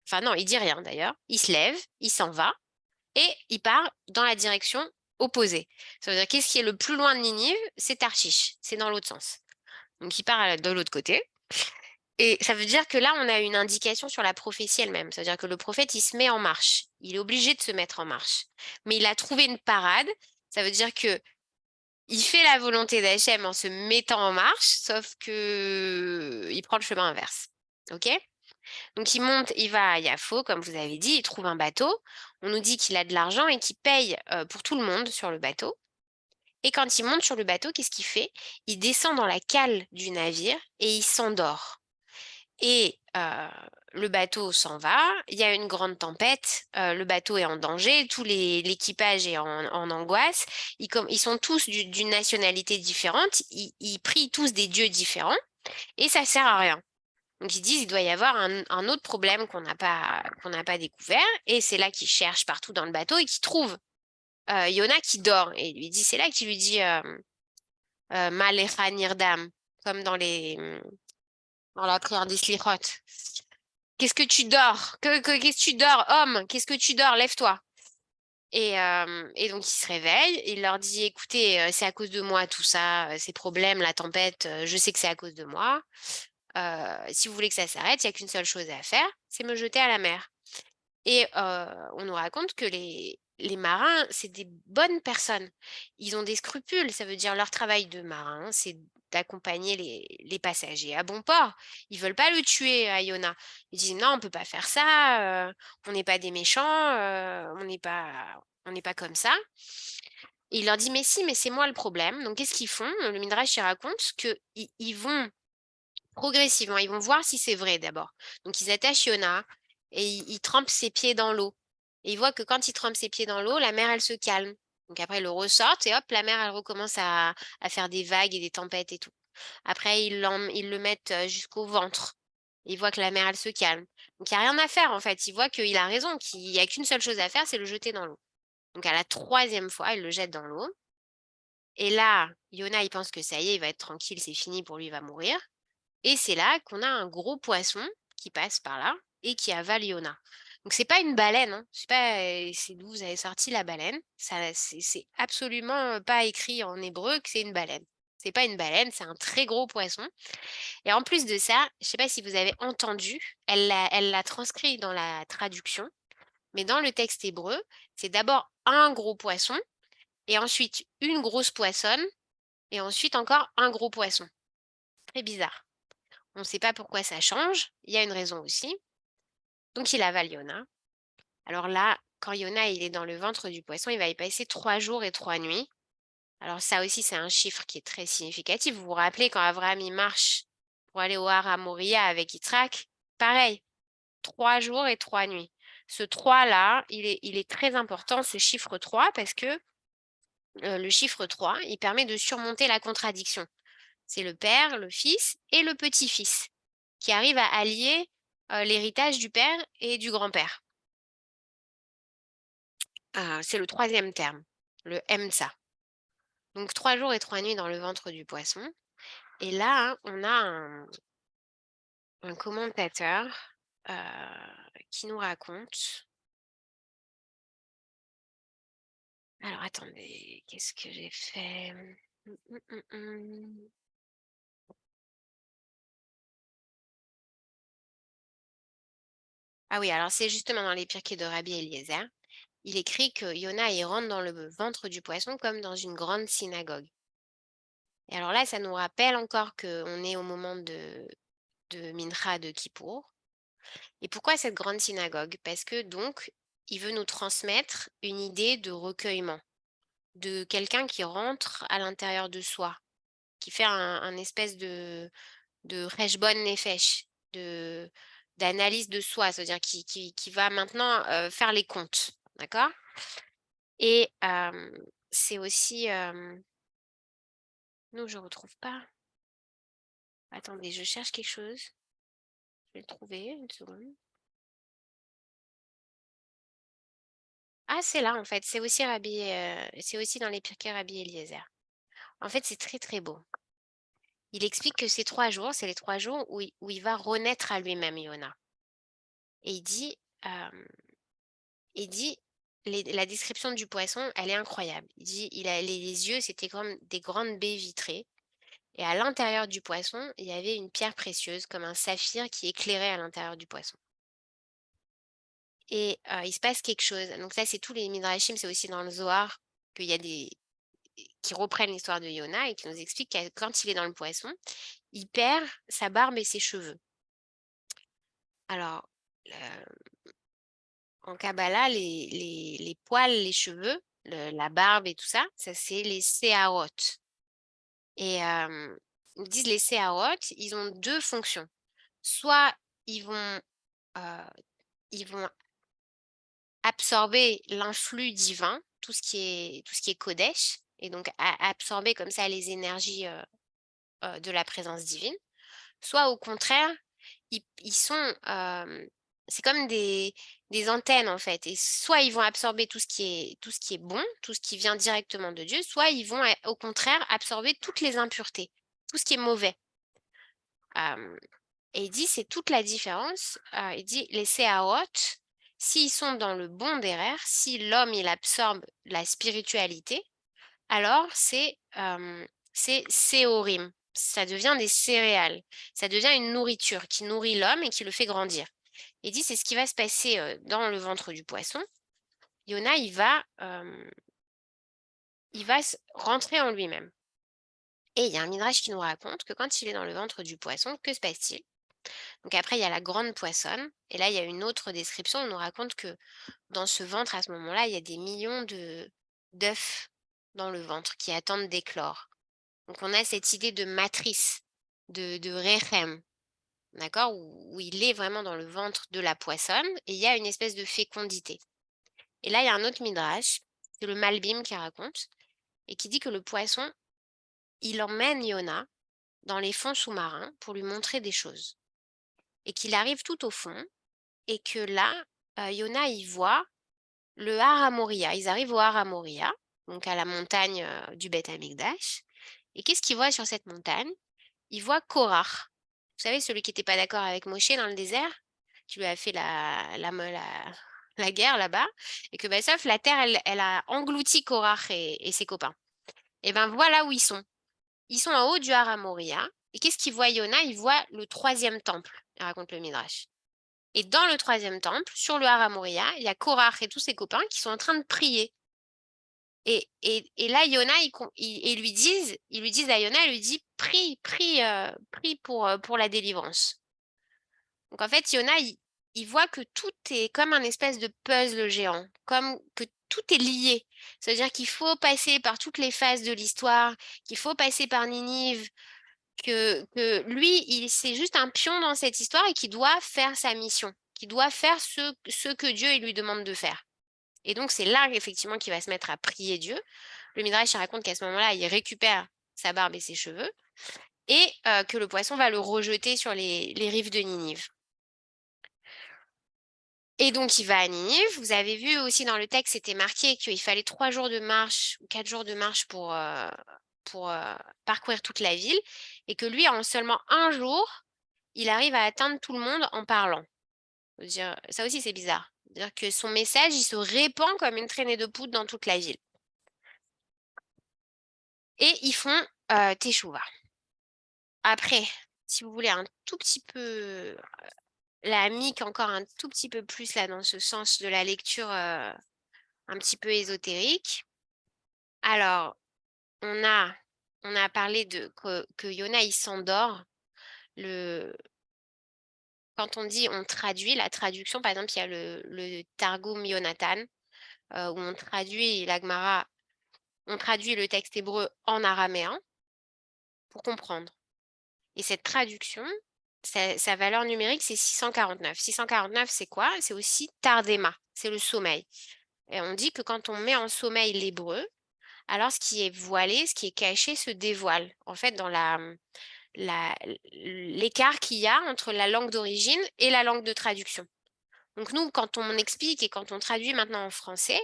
Enfin non, il dit rien d'ailleurs. Il se lève, il s'en va et il part dans la direction opposée. Ça veut dire qu'est-ce qui est le plus loin de Ninive? C'est Tarshish, c'est dans l'autre sens. Donc il part de l'autre côté. Et ça veut dire que là, on a une indication sur la prophétie elle-même. Ça veut dire que le prophète, il se met en marche. Il est obligé de se mettre en marche. Mais il a trouvé une parade. Ça veut dire que il fait la volonté d'Hachem en se mettant en marche, sauf que il prend le chemin inverse. OK? Donc il monte, il va à Yafo, comme vous avez dit, il trouve un bateau. On nous dit qu'il a de l'argent et qu'il paye pour tout le monde sur le bateau. Et quand il monte sur le bateau, qu'est-ce qu'il fait? Il descend dans la cale du navire et il s'endort. Et le bateau s'en va, il y a une grande tempête, le bateau est en danger, tout l'équipage est en angoisse, ils sont tous d'une nationalité différente, ils prient tous des dieux différents et ça sert à rien. Donc ils disent il doit y avoir un autre problème qu'on n'a pas découvert et c'est là qu'ils cherchent partout dans le bateau et qu'ils trouvent Yona qui dort et il lui dit, c'est là qu'il lui dit Malecha Nirdam, comme dans la prière des Slichot. Qu'est-ce que tu dors? Qu'est-ce que tu dors, homme? Qu'est-ce que tu dors? Lève-toi. Et donc, il se réveille. Il leur dit, écoutez, c'est à cause de moi tout ça, ces problèmes, la tempête, je sais que c'est à cause de moi. Si vous voulez que ça s'arrête, il n'y a qu'une seule chose à faire, c'est me jeter à la mer. Et on nous raconte que les marins, c'est des bonnes personnes. Ils ont des scrupules. Ça veut dire leur travail de marin, c'est d'accompagner les passagers à bon port. Ils veulent pas le tuer à Yona. Ils disent non, on peut pas faire ça. On n'est pas des méchants. On n'est pas comme ça. Et il leur dit mais si, mais c'est moi le problème. Donc qu'est-ce qu'ils font? Le Midrash il raconte qu'ils vont progressivement, ils vont voir si c'est vrai d'abord. Donc ils attachent Yona et ils trempent ses pieds dans l'eau. Et ils voient que quand ils trempent ses pieds dans l'eau, la mer, elle se calme. Donc après, ils le ressortent et hop, la mer, elle recommence à faire des vagues et des tempêtes et tout. Après, ils le mettent jusqu'au ventre. Ils voient que la mer, elle se calme. Donc il n'y a rien à faire en fait. Ils voient qu'il a raison, qu'il n'y a qu'une seule chose à faire, c'est le jeter dans l'eau. Donc à la 3e fois, ils le jettent dans l'eau. Et là, Yona, il pense que ça y est, il va être tranquille, c'est fini pour lui, il va mourir. Et c'est là qu'on a un gros poisson qui passe par là et qui avale Yona. Donc c'est pas une baleine, hein. Je sais pas c'est d'où vous avez sorti la baleine. Ça, c'est absolument pas écrit en hébreu que c'est une baleine. C'est pas une baleine, c'est un très gros poisson. Et en plus de ça, je sais pas si vous avez entendu, elle l'a transcrit dans la traduction, mais dans le texte hébreu, c'est d'abord un gros poisson et ensuite une grosse poissonne et ensuite encore un gros poisson. Très bizarre. On ne sait pas pourquoi ça change. Il y a une raison aussi. Donc, il avale Yona. Alors là, quand Yona il est dans le ventre du poisson, il va y passer 3 jours et 3 nuits. Alors ça aussi, c'est un chiffre qui est très significatif. Vous vous rappelez quand Abraham il marche pour aller au Har Moria avec Yitzhak? Pareil, 3 jours et 3 nuits. Ce 3-là, il est très important, ce chiffre 3, parce que le chiffre 3, il permet de surmonter la contradiction. C'est le père, le fils et le petit-fils qui arrivent à allier l'héritage du père et du grand-père. C'est le 3e terme, le Emtsa. Donc 3 jours et 3 nuits dans le ventre du poisson. Et là, hein, on a un commentateur qui nous raconte. Alors attendez, qu'est-ce que j'ai fait? Ah oui, alors c'est justement dans les Pirkei de Rabbi Eliezer. Il écrit que Yona il rentre dans le ventre du poisson comme dans une grande synagogue. Et alors là, ça nous rappelle encore qu'on est au moment de Mincha de Kippour. Et pourquoi cette grande synagogue? Parce que donc, il veut nous transmettre une idée de recueillement, de quelqu'un qui rentre à l'intérieur de soi, qui fait un espèce de Reshbon Nefesh, d'analyse de soi, c'est-à-dire qui va maintenant faire les comptes, d'accord? Et c'est aussi... non, je ne retrouve pas. Attendez, je cherche quelque chose. Je vais le trouver, une seconde. Ah, c'est là, en fait. C'est aussi c'est aussi dans les Pirkei Rabbi Eliezer. En fait, c'est très, très beau. Il explique que ces 3 jours, c'est les 3 jours où il va renaître à lui-même, Yona. Et il dit, la description du poisson, elle est incroyable. Il dit, les yeux, c'était comme des grandes baies vitrées. Et à l'intérieur du poisson, il y avait une pierre précieuse, comme un saphir qui éclairait à l'intérieur du poisson. Et il se passe quelque chose. Donc ça, c'est tous les Midrashim, c'est aussi dans le Zohar qu'il y a qui reprennent l'histoire de Yona et qui nous expliquent que quand il est dans le poisson, il perd sa barbe et ses cheveux. Alors, en Kabbalah, les poils, les cheveux, la barbe et tout ça, c'est les Seharot. Et ils disent les Seharot, ils ont 2 fonctions. Soit ils vont absorber l'influx divin, tout ce qui est Kodesh, et donc absorber comme ça les énergies de la présence divine. Soit au contraire, ils sont, c'est comme des antennes en fait, et soit ils vont absorber tout ce qui est bon, tout ce qui vient directement de Dieu, soit ils vont au contraire absorber toutes les impuretés, tout ce qui est mauvais. Et il dit, c'est toute la différence. Il dit, les Seharot, s'ils sont dans le bon derer, si l'homme, il absorbe la spiritualité, alors c'est Seorim. Ça devient des céréales. Ça devient une nourriture qui nourrit l'homme et qui le fait grandir. Il dit, c'est ce qui va se passer dans le ventre du poisson. Yona, il va rentrer en lui-même. Et il y a un midrash qui nous raconte que quand il est dans le ventre du poisson, que se passe-t-il? Donc après, il y a la grande poissonne. Et là, il y a une autre description. On nous raconte que dans ce ventre, à ce moment-là, il y a des millions d'œufs dans le ventre qui attendent d'éclore. Donc on a cette idée de matrice, de Rechem, d'accord, où il est vraiment dans le ventre de la poissonne et il y a une espèce de fécondité. Et là, il y a un autre midrash, c'est le Malbim qui raconte et qui dit que le poisson, il emmène Yona dans les fonds sous-marins pour lui montrer des choses. Et qu'il arrive tout au fond et que là, Yona, il voit le Har Moria. Ils arrivent au Har Moria, donc à la montagne du Beth Amikdash. Et qu'est-ce qu'il voit sur cette montagne? Il voit Korach. Vous savez, celui qui n'était pas d'accord avec Moshe dans le désert, qui lui a fait la guerre là-bas, et que sauf la terre, elle a englouti Korach et ses copains. Et bien voilà où ils sont. Ils sont en haut du Har Moria. Et qu'est-ce qu'il voit Yona? Il voit le 3e temple, raconte le Midrash. Et dans le 3e temple, sur le Har Moria, il y a Korach et tous ses copains qui sont en train de prier. Et là, Yona, ils lui disent à Yona, il lui dit, prie pour la délivrance. Donc en fait, Yona, il voit que tout est comme un espèce de puzzle géant, comme que tout est lié. C'est-à-dire qu'il faut passer par toutes les phases de l'histoire, qu'il faut passer par Ninive, que lui, c'est juste un pion dans cette histoire et qu'il doit faire sa mission, qu'il doit faire ce que Dieu il lui demande de faire. Et donc, c'est là, effectivement, qu'il va se mettre à prier Dieu. Le Midrash raconte qu'à ce moment-là, il récupère sa barbe et ses cheveux et que le poisson va le rejeter sur les rives de Ninive. Et donc, il va à Ninive. Vous avez vu aussi dans le texte, c'était marqué qu'il fallait 3 jours de marche ou 4 jours de marche pour parcourir toute la ville et que lui, en seulement 1 jour, il arrive à atteindre tout le monde en parlant. Ça aussi, c'est bizarre. C'est-à-dire que son message, il se répand comme une traînée de poudre dans toute la ville. Et ils font Teshuvah. Après, si vous voulez un tout petit peu la mique encore un tout petit peu plus là dans ce sens de la lecture un petit peu ésotérique. Alors, on a parlé que Yona il s'endort. Quand on dit on traduit, la traduction, par exemple, il y a le Targum Yonatan, où on traduit la Gemara, on traduit le texte hébreu en araméen pour comprendre. Et cette traduction, sa valeur numérique, c'est 649. 649, c'est quoi? C'est aussi tardema, c'est le sommeil. Et on dit que quand on met en sommeil l'hébreu, alors ce qui est voilé, ce qui est caché se dévoile. En fait, dans l'écart qu'il y a entre la langue d'origine et la langue de traduction. Donc nous, quand on explique et quand on traduit maintenant en français,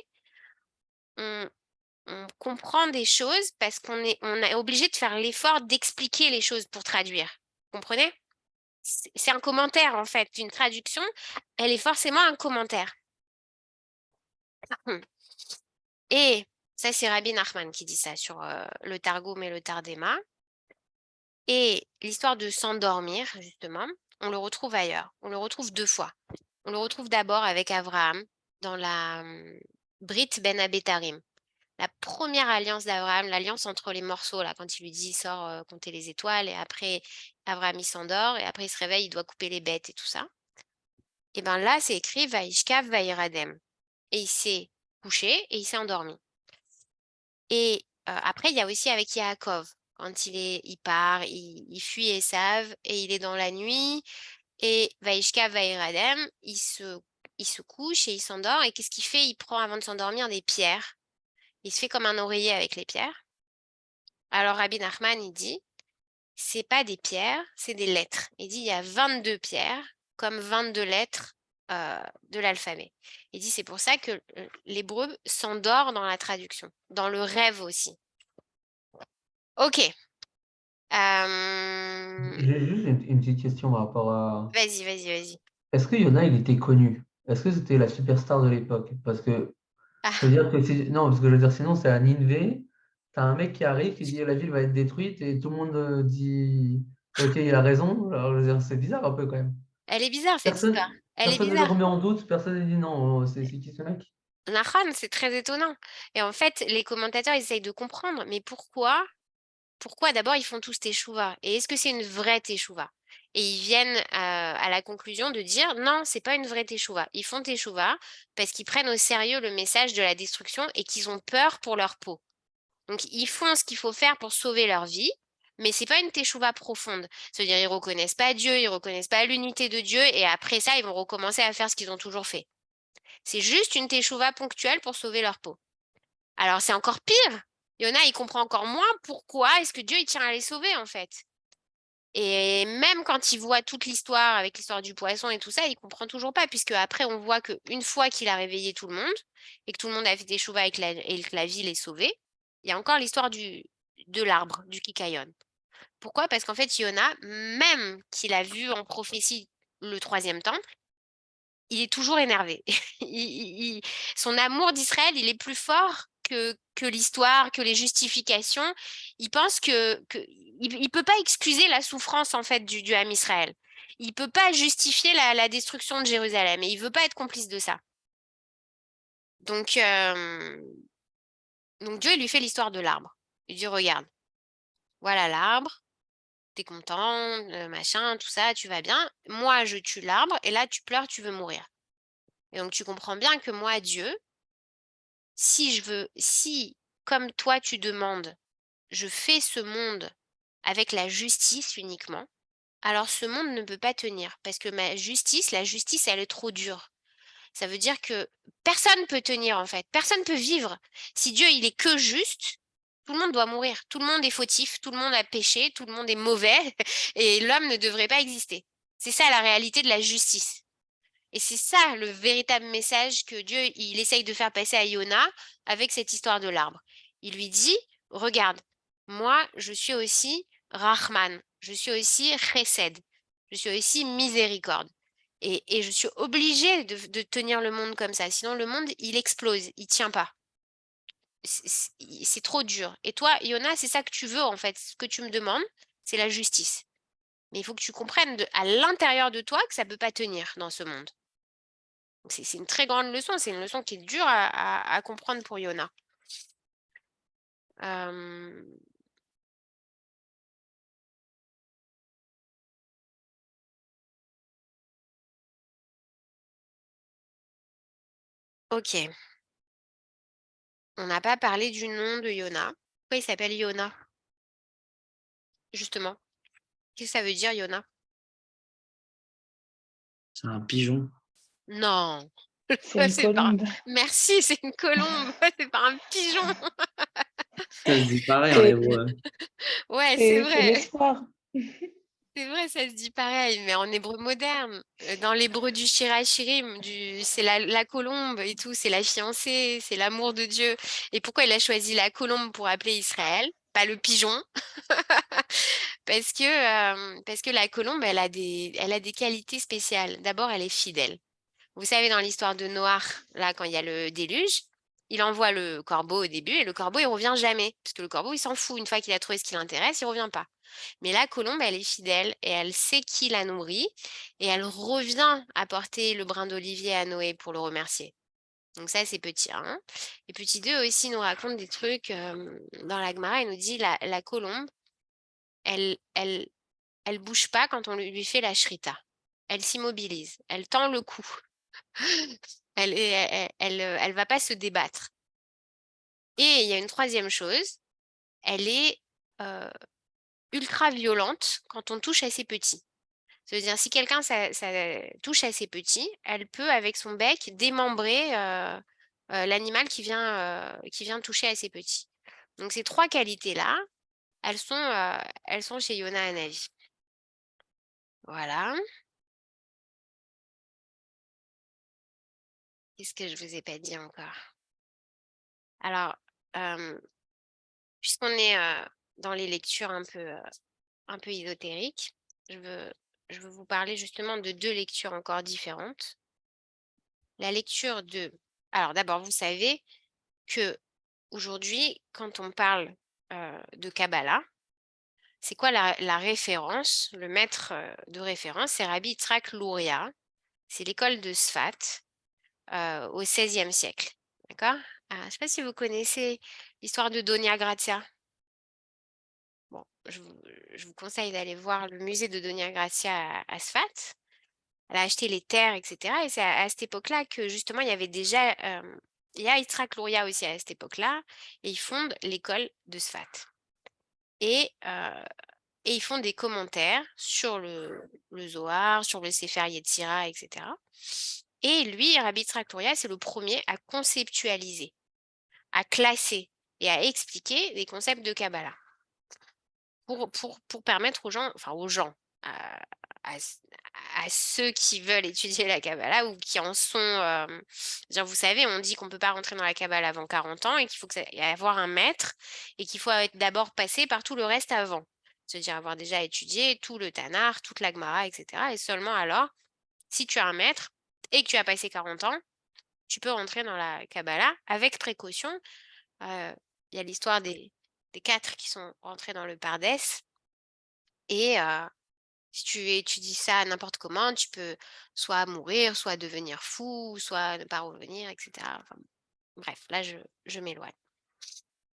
on comprend des choses parce qu'on est obligé de faire l'effort d'expliquer les choses pour traduire. Vous comprenez? C'est un commentaire, en fait. Une traduction, elle est forcément un commentaire. Et ça, c'est Rabbi Nachman qui dit ça sur le Targum et le Tardema. Et l'histoire de s'endormir, justement, on le retrouve ailleurs. On le retrouve 2 fois. On le retrouve d'abord avec Abraham dans la Brit Ben Abetarim. La première alliance d'Abraham, l'alliance entre les morceaux, là, quand il lui dit sors compter les étoiles, et après Abraham il s'endort, et après il se réveille, il doit couper les bêtes et tout ça. Et bien là, c'est écrit Vaishkav Vairadem. Et il s'est couché et il s'est endormi. Et après, il y a aussi avec Yaakov, quand il part, il fuit Esav et il est dans la nuit. Et Vaishkav Vairadem, il se couche et il s'endort. Et qu'est-ce qu'il fait? Il prend avant de s'endormir des pierres. Il se fait comme un oreiller avec les pierres. Alors Rabbi Nachman, il dit, c'est pas des pierres, c'est des lettres. Il dit, il y a 22 pierres, comme 22 lettres de l'alphabet. Il dit, c'est pour ça que l'hébreu s'endort dans la traduction, dans le rêve aussi. Ok. J'ai juste une petite question par rapport à. Vas-y. Est-ce que Yona, il était connu? Est-ce que c'était la superstar de l'époque? Parce que Ah, ça veut dire que non, parce que je veux dire, sinon, c'est à Nineveh, t'as un mec qui arrive, qui dit la ville va être détruite, et tout le monde dit ok, il a raison. Alors, je veux dire, c'est bizarre un peu quand même. elle est bizarre cette Personne, histoire. Elle est personne ne le bizarre. remet en doute, personne ne dit non, c'est qui ce mec? Nachman, c'est très étonnant. Et en fait, les commentateurs essayent de comprendre, mais pourquoi d'abord ils font tous teshuva? Et est-ce que c'est une vraie teshuva? Et ils viennent à la conclusion de dire non, c'est pas une vraie teshuva. Ils font teshuva parce qu'ils prennent au sérieux le message de la destruction et qu'ils ont peur pour leur peau. Donc ils font ce qu'il faut faire pour sauver leur vie, mais c'est pas une teshuva profonde. C'est-à-dire ils reconnaissent pas Dieu, ils reconnaissent pas l'unité de Dieu, et après ça ils vont recommencer à faire ce qu'ils ont toujours fait. C'est juste une teshuva ponctuelle pour sauver leur peau. Alors c'est encore pire. Yona, il comprend encore moins pourquoi est-ce que Dieu il tient à les sauver en fait. Et même quand il voit toute l'histoire avec l'histoire du poisson et tout ça, il comprend toujours pas, puisque après on voit qu'une fois qu'il a réveillé tout le monde et que tout le monde a fait des chouvas et que la ville est sauvée, il y a encore l'histoire de l'arbre, du Kikayon. Pourquoi? Parce qu'en fait, Yona, même qu'il a vu en prophétie le 3e temple, il est toujours énervé. Son amour d'Israël, il est plus fort que l'histoire, que les justifications. Il pense il peut pas excuser la souffrance en fait du Ham Israël. Il peut pas justifier la destruction de Jérusalem et il veut pas être complice de ça. Donc Dieu il lui fait l'histoire de l'arbre. Il dit regarde, voilà l'arbre, t'es content, machin, tout ça, tu vas bien. Moi je tue l'arbre et là tu pleures, tu veux mourir. Et donc tu comprends bien que moi, Dieu, si, comme toi tu demandes, je fais ce monde avec la justice uniquement, alors ce monde ne peut pas tenir. Parce que la justice, elle est trop dure. Ça veut dire que personne ne peut tenir, en fait. Personne ne peut vivre. Si Dieu, il est que juste, tout le monde doit mourir. Tout le monde est fautif, tout le monde a péché, tout le monde est mauvais, et l'homme ne devrait pas exister. C'est ça la réalité de la justice. Et c'est ça le véritable message que Dieu il essaye de faire passer à Yona avec cette histoire de l'arbre. Il lui dit, regarde, moi je suis aussi Rahman, je suis aussi Chesed, je suis aussi miséricorde. Et je suis obligée de tenir le monde comme ça, sinon le monde il explose, il tient pas. C'est trop dur. Et toi, Yona, c'est ça que tu veux en fait. Ce que tu me demandes, c'est la justice. Mais il faut que tu comprennes à l'intérieur de toi que ça ne peut pas tenir dans ce monde. C'est une très grande leçon, c'est une leçon qui est dure à comprendre pour Yona. Ok. On n'a pas parlé du nom de Yona. Pourquoi il s'appelle Yona? justement? Qu'est-ce que ça veut dire, Yona? C'est un pigeon. Non. C'est une C'est pas... colombe. Merci, c'est une colombe. C'est pas un pigeon. Ça se dit pareil en C'est hébreu. hein. Ouais, c'est C'est vrai. l'espoir. C'est vrai, ça se dit pareil, mais en hébreu moderne. Dans l'hébreu du Shirachirim, c'est la colombe et tout, c'est la fiancée, c'est l'amour de Dieu. Et pourquoi il a choisi la colombe pour appeler Israël, pas le pigeon? Parce que la colombe, elle a des qualités spéciales. D'abord, elle est fidèle. Vous savez, dans l'histoire de Noach, là, quand il y a le déluge, il envoie le corbeau au début et le corbeau, il revient jamais. Parce que le corbeau, il s'en fout. Une fois qu'il a trouvé ce qui l'intéresse, il revient pas. Mais la colombe, elle est fidèle et elle sait qui la nourrit et elle revient apporter le brin d'olivier à Noé pour le remercier. Donc ça, c'est petit 1. Et petit 2 aussi nous raconte des trucs dans la Gemara. Il nous dit la colombe, elle bouge pas quand on lui fait la shrita. Elle s'immobilise, elle tend le cou. Elle va pas se débattre. Et il y a une troisième chose, elle est ultra violente quand on touche à ses petits. Ça veut dire, si quelqu'un ça touche à ses petits, elle peut, avec son bec, démembrer l'animal qui vient toucher à ses petits. Donc ces 3 qualités-là, elles sont chez Yona Hanavi. Voilà. Qu'est-ce que je vous ai pas dit encore? Alors, puisqu'on est dans les lectures un peu ésotériques, je veux vous parler justement de 2 lectures encore différentes. La lecture de... Alors d'abord, vous savez que aujourd'hui, quand on parle de Kabbalah, c'est quoi la référence? Le maître de référence, c'est Rabbi Yitzhak Luria. C'est l'école de Sfat au XVIe siècle. D'accord? Je ne sais pas si vous connaissez l'histoire de Donia Grazia. Bon, je vous conseille d'aller voir le musée de Donia Grazia à Sfat. Elle a acheté les terres, etc. Et c'est à cette époque-là que justement, il y avait déjà... il y a Yitzhak Luria aussi à cette époque-là. Et ils fondent l'école de Sfat. Et ils font des commentaires sur le Zohar, sur le Sefer Yetzira, etc. Et lui, Rabbi Yitzhak Luria, c'est le premier à conceptualiser, à classer et à expliquer des concepts de Kabbalah. Pour permettre aux gens, à ceux qui veulent étudier la Kabbalah ou qui en sont... vous savez, on dit qu'on ne peut pas rentrer dans la Kabbalah avant 40 ans et qu'il faut y avoir un maître et qu'il faut être d'abord passé par tout le reste avant. C'est-à-dire avoir déjà étudié tout le Tanar, toute la Gemara, etc. Et seulement alors, si tu as un maître et que tu as passé 40 ans, tu peux rentrer dans la Kabbalah avec précaution. Il y a l'histoire des 4 qui sont rentrés dans le Pardes. Et si tu étudies ça n'importe comment, tu peux soit mourir, soit devenir fou, soit ne pas revenir, etc. Enfin, bref, là, je m'éloigne.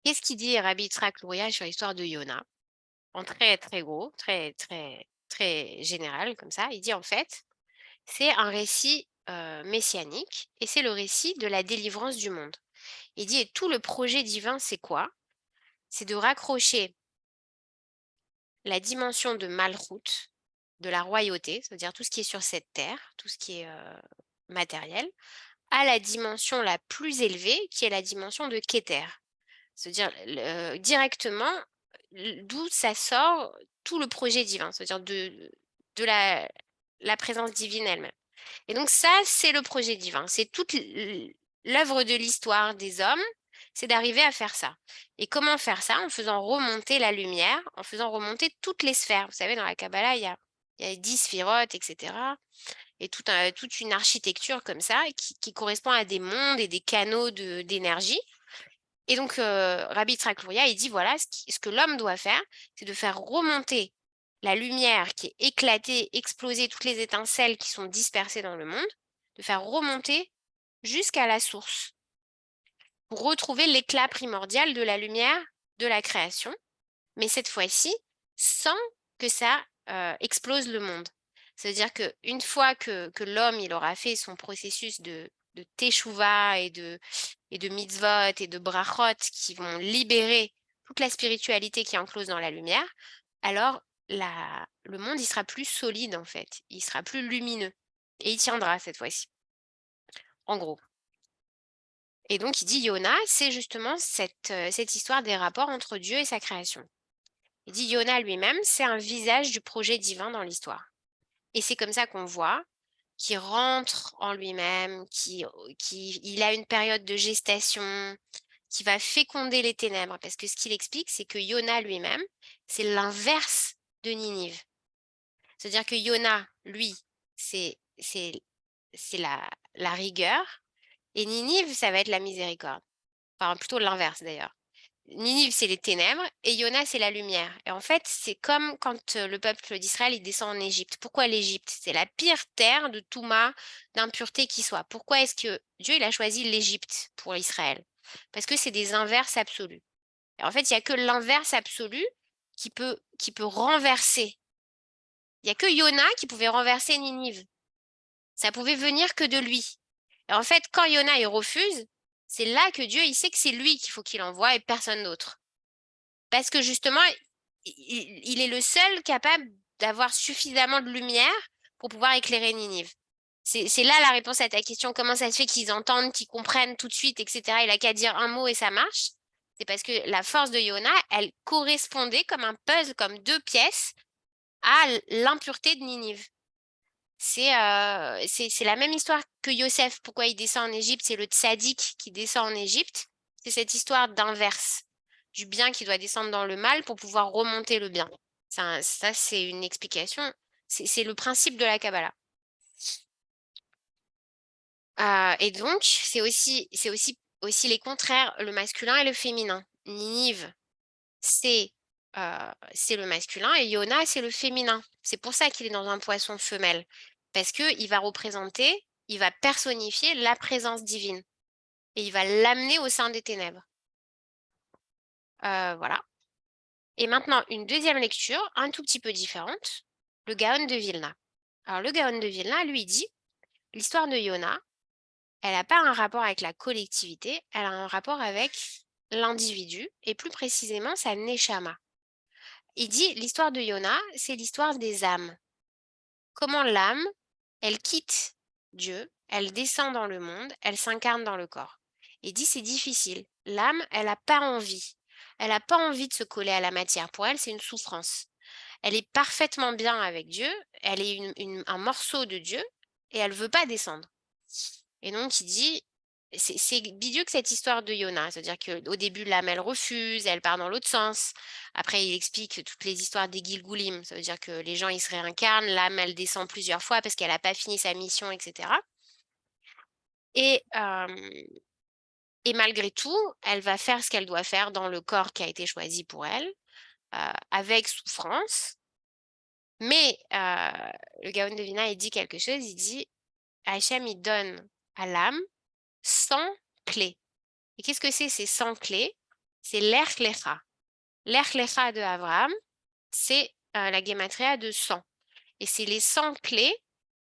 Qu'est-ce qu'il dit Rabbi Yitzhak Luria sur l'histoire de Yona? En très, très gros, très, très, très général, comme ça. Il dit en fait, c'est un récit messianique et c'est le récit de la délivrance du monde. Il dit, et tout le projet divin, c'est quoi? C'est de raccrocher la dimension de Malchut, de la royauté, c'est-à-dire tout ce qui est sur cette terre, tout ce qui est matériel, à la dimension la plus élevée, qui est la dimension de Keter. C'est-à-dire directement d'où ça sort tout le projet divin, c'est-à-dire de la présence divine elle-même. Et donc ça, c'est le projet divin. C'est toute l'œuvre de l'histoire des hommes, c'est d'arriver à faire ça. Et comment faire ça? En faisant remonter la lumière, en faisant remonter toutes les sphères. Vous savez, dans la Kabbalah, il y a 10 sphirotes, etc. Et toute une architecture comme ça qui correspond à des mondes et des canaux d'énergie. Et donc, Rabbi Yitzhak Luria, il dit, voilà, ce que l'homme doit faire, c'est de faire remonter la lumière qui est éclatée, exploser toutes les étincelles qui sont dispersées dans le monde, de faire remonter jusqu'à la source pour retrouver l'éclat primordial de la lumière de la création, mais cette fois-ci, sans que ça explose le monde. C'est-à-dire qu'une fois que l'homme il aura fait son processus de teshuva et de mitzvot et de brachot qui vont libérer toute la spiritualité qui est enclose dans la lumière, alors le monde, il sera plus solide, en fait. Il sera plus lumineux. Et il tiendra cette fois-ci. En gros. Et donc, il dit Yona, c'est justement cette histoire des rapports entre Dieu et sa création. Il dit Yona lui-même, c'est un visage du projet divin dans l'histoire. Et c'est comme ça qu'on voit qu'il rentre en lui-même, qu'il a une période de gestation, qui va féconder les ténèbres. Parce que ce qu'il explique, c'est que Yona lui-même, c'est l'inverse de Ninive. C'est-à-dire que Yona, lui, c'est la rigueur, et Ninive, ça va être la miséricorde. Enfin, plutôt l'inverse d'ailleurs. Ninive, c'est les ténèbres, et Yona, c'est la lumière. Et en fait, c'est comme quand le peuple d'Israël, il descend en Égypte. Pourquoi l'Égypte? C'est la pire terre de Touma, d'impureté qui soit. Pourquoi est-ce que Dieu, il a choisi l'Égypte pour Israël? Parce que c'est des inverses absolus. Et en fait, il n'y a que l'inverse absolu qui peut renverser. Il n'y a que Yona qui pouvait renverser Ninive. Ça pouvait venir que de lui. Et en fait, quand Yona, il refuse, c'est là que Dieu, il sait que c'est lui qu'il faut qu'il envoie et personne d'autre. Parce que justement, il est le seul capable d'avoir suffisamment de lumière pour pouvoir éclairer Ninive. C'est là la réponse à ta question, comment ça se fait qu'ils entendent, qu'ils comprennent tout de suite, etc. Il n'a qu'à dire un mot et ça marche. C'est parce que la force de Yona, elle correspondait comme un puzzle, comme deux pièces à l'impureté de Ninive. C'est la même histoire que Yosef. Pourquoi il descend en Égypte? C'est le tzaddik qui descend en Égypte. C'est cette histoire d'inverse, du bien qui doit descendre dans le mal pour pouvoir remonter le bien. Ça, c'est une explication. C'est le principe de la Kabbalah. Et donc, c'est aussi les contraires, le masculin et le féminin. Ninive, c'est le masculin et Yona, c'est le féminin. C'est pour ça qu'il est dans un poisson femelle. Parce qu'il va représenter, il va personnifier la présence divine. Et il va l'amener au sein des ténèbres. Voilà. Et maintenant, une deuxième lecture, un tout petit peu différente, le Gaon de Vilna. Alors, le Gaon de Vilna, lui, dit, l'histoire de Yona, elle n'a pas un rapport avec la collectivité, elle a un rapport avec l'individu, et plus précisément sa neshama. Il dit, l'histoire de Yona, c'est l'histoire des âmes. Comment l'âme, elle quitte Dieu, elle descend dans le monde, elle s'incarne dans le corps. Il dit, c'est difficile. L'âme, elle n'a pas envie. Elle n'a pas envie de se coller à la matière. Pour elle, c'est une souffrance. Elle est parfaitement bien avec Dieu, elle est un morceau de Dieu, et elle ne veut pas descendre. Et donc, il dit, c'est bideux que cette histoire de Yona, c'est-à-dire qu'au début, l'âme, elle refuse, elle part dans l'autre sens. Après, il explique toutes les histoires des Gilgoulim, ça veut dire que les gens, ils se réincarnent, l'âme, elle descend plusieurs fois parce qu'elle n'a pas fini sa mission, etc. Et malgré tout, elle va faire ce qu'elle doit faire dans le corps qui a été choisi pour elle, avec souffrance. Mais le Gaon de Vilna, il dit quelque chose, il dit, Hachem, il donne à l'âme 100 clés. Et qu'est-ce que c'est ces 100 clés? C'est l'Erch Lecha. L'Erch Lecha de Abraham, c'est la Gematria de 100. Et c'est les 100 clés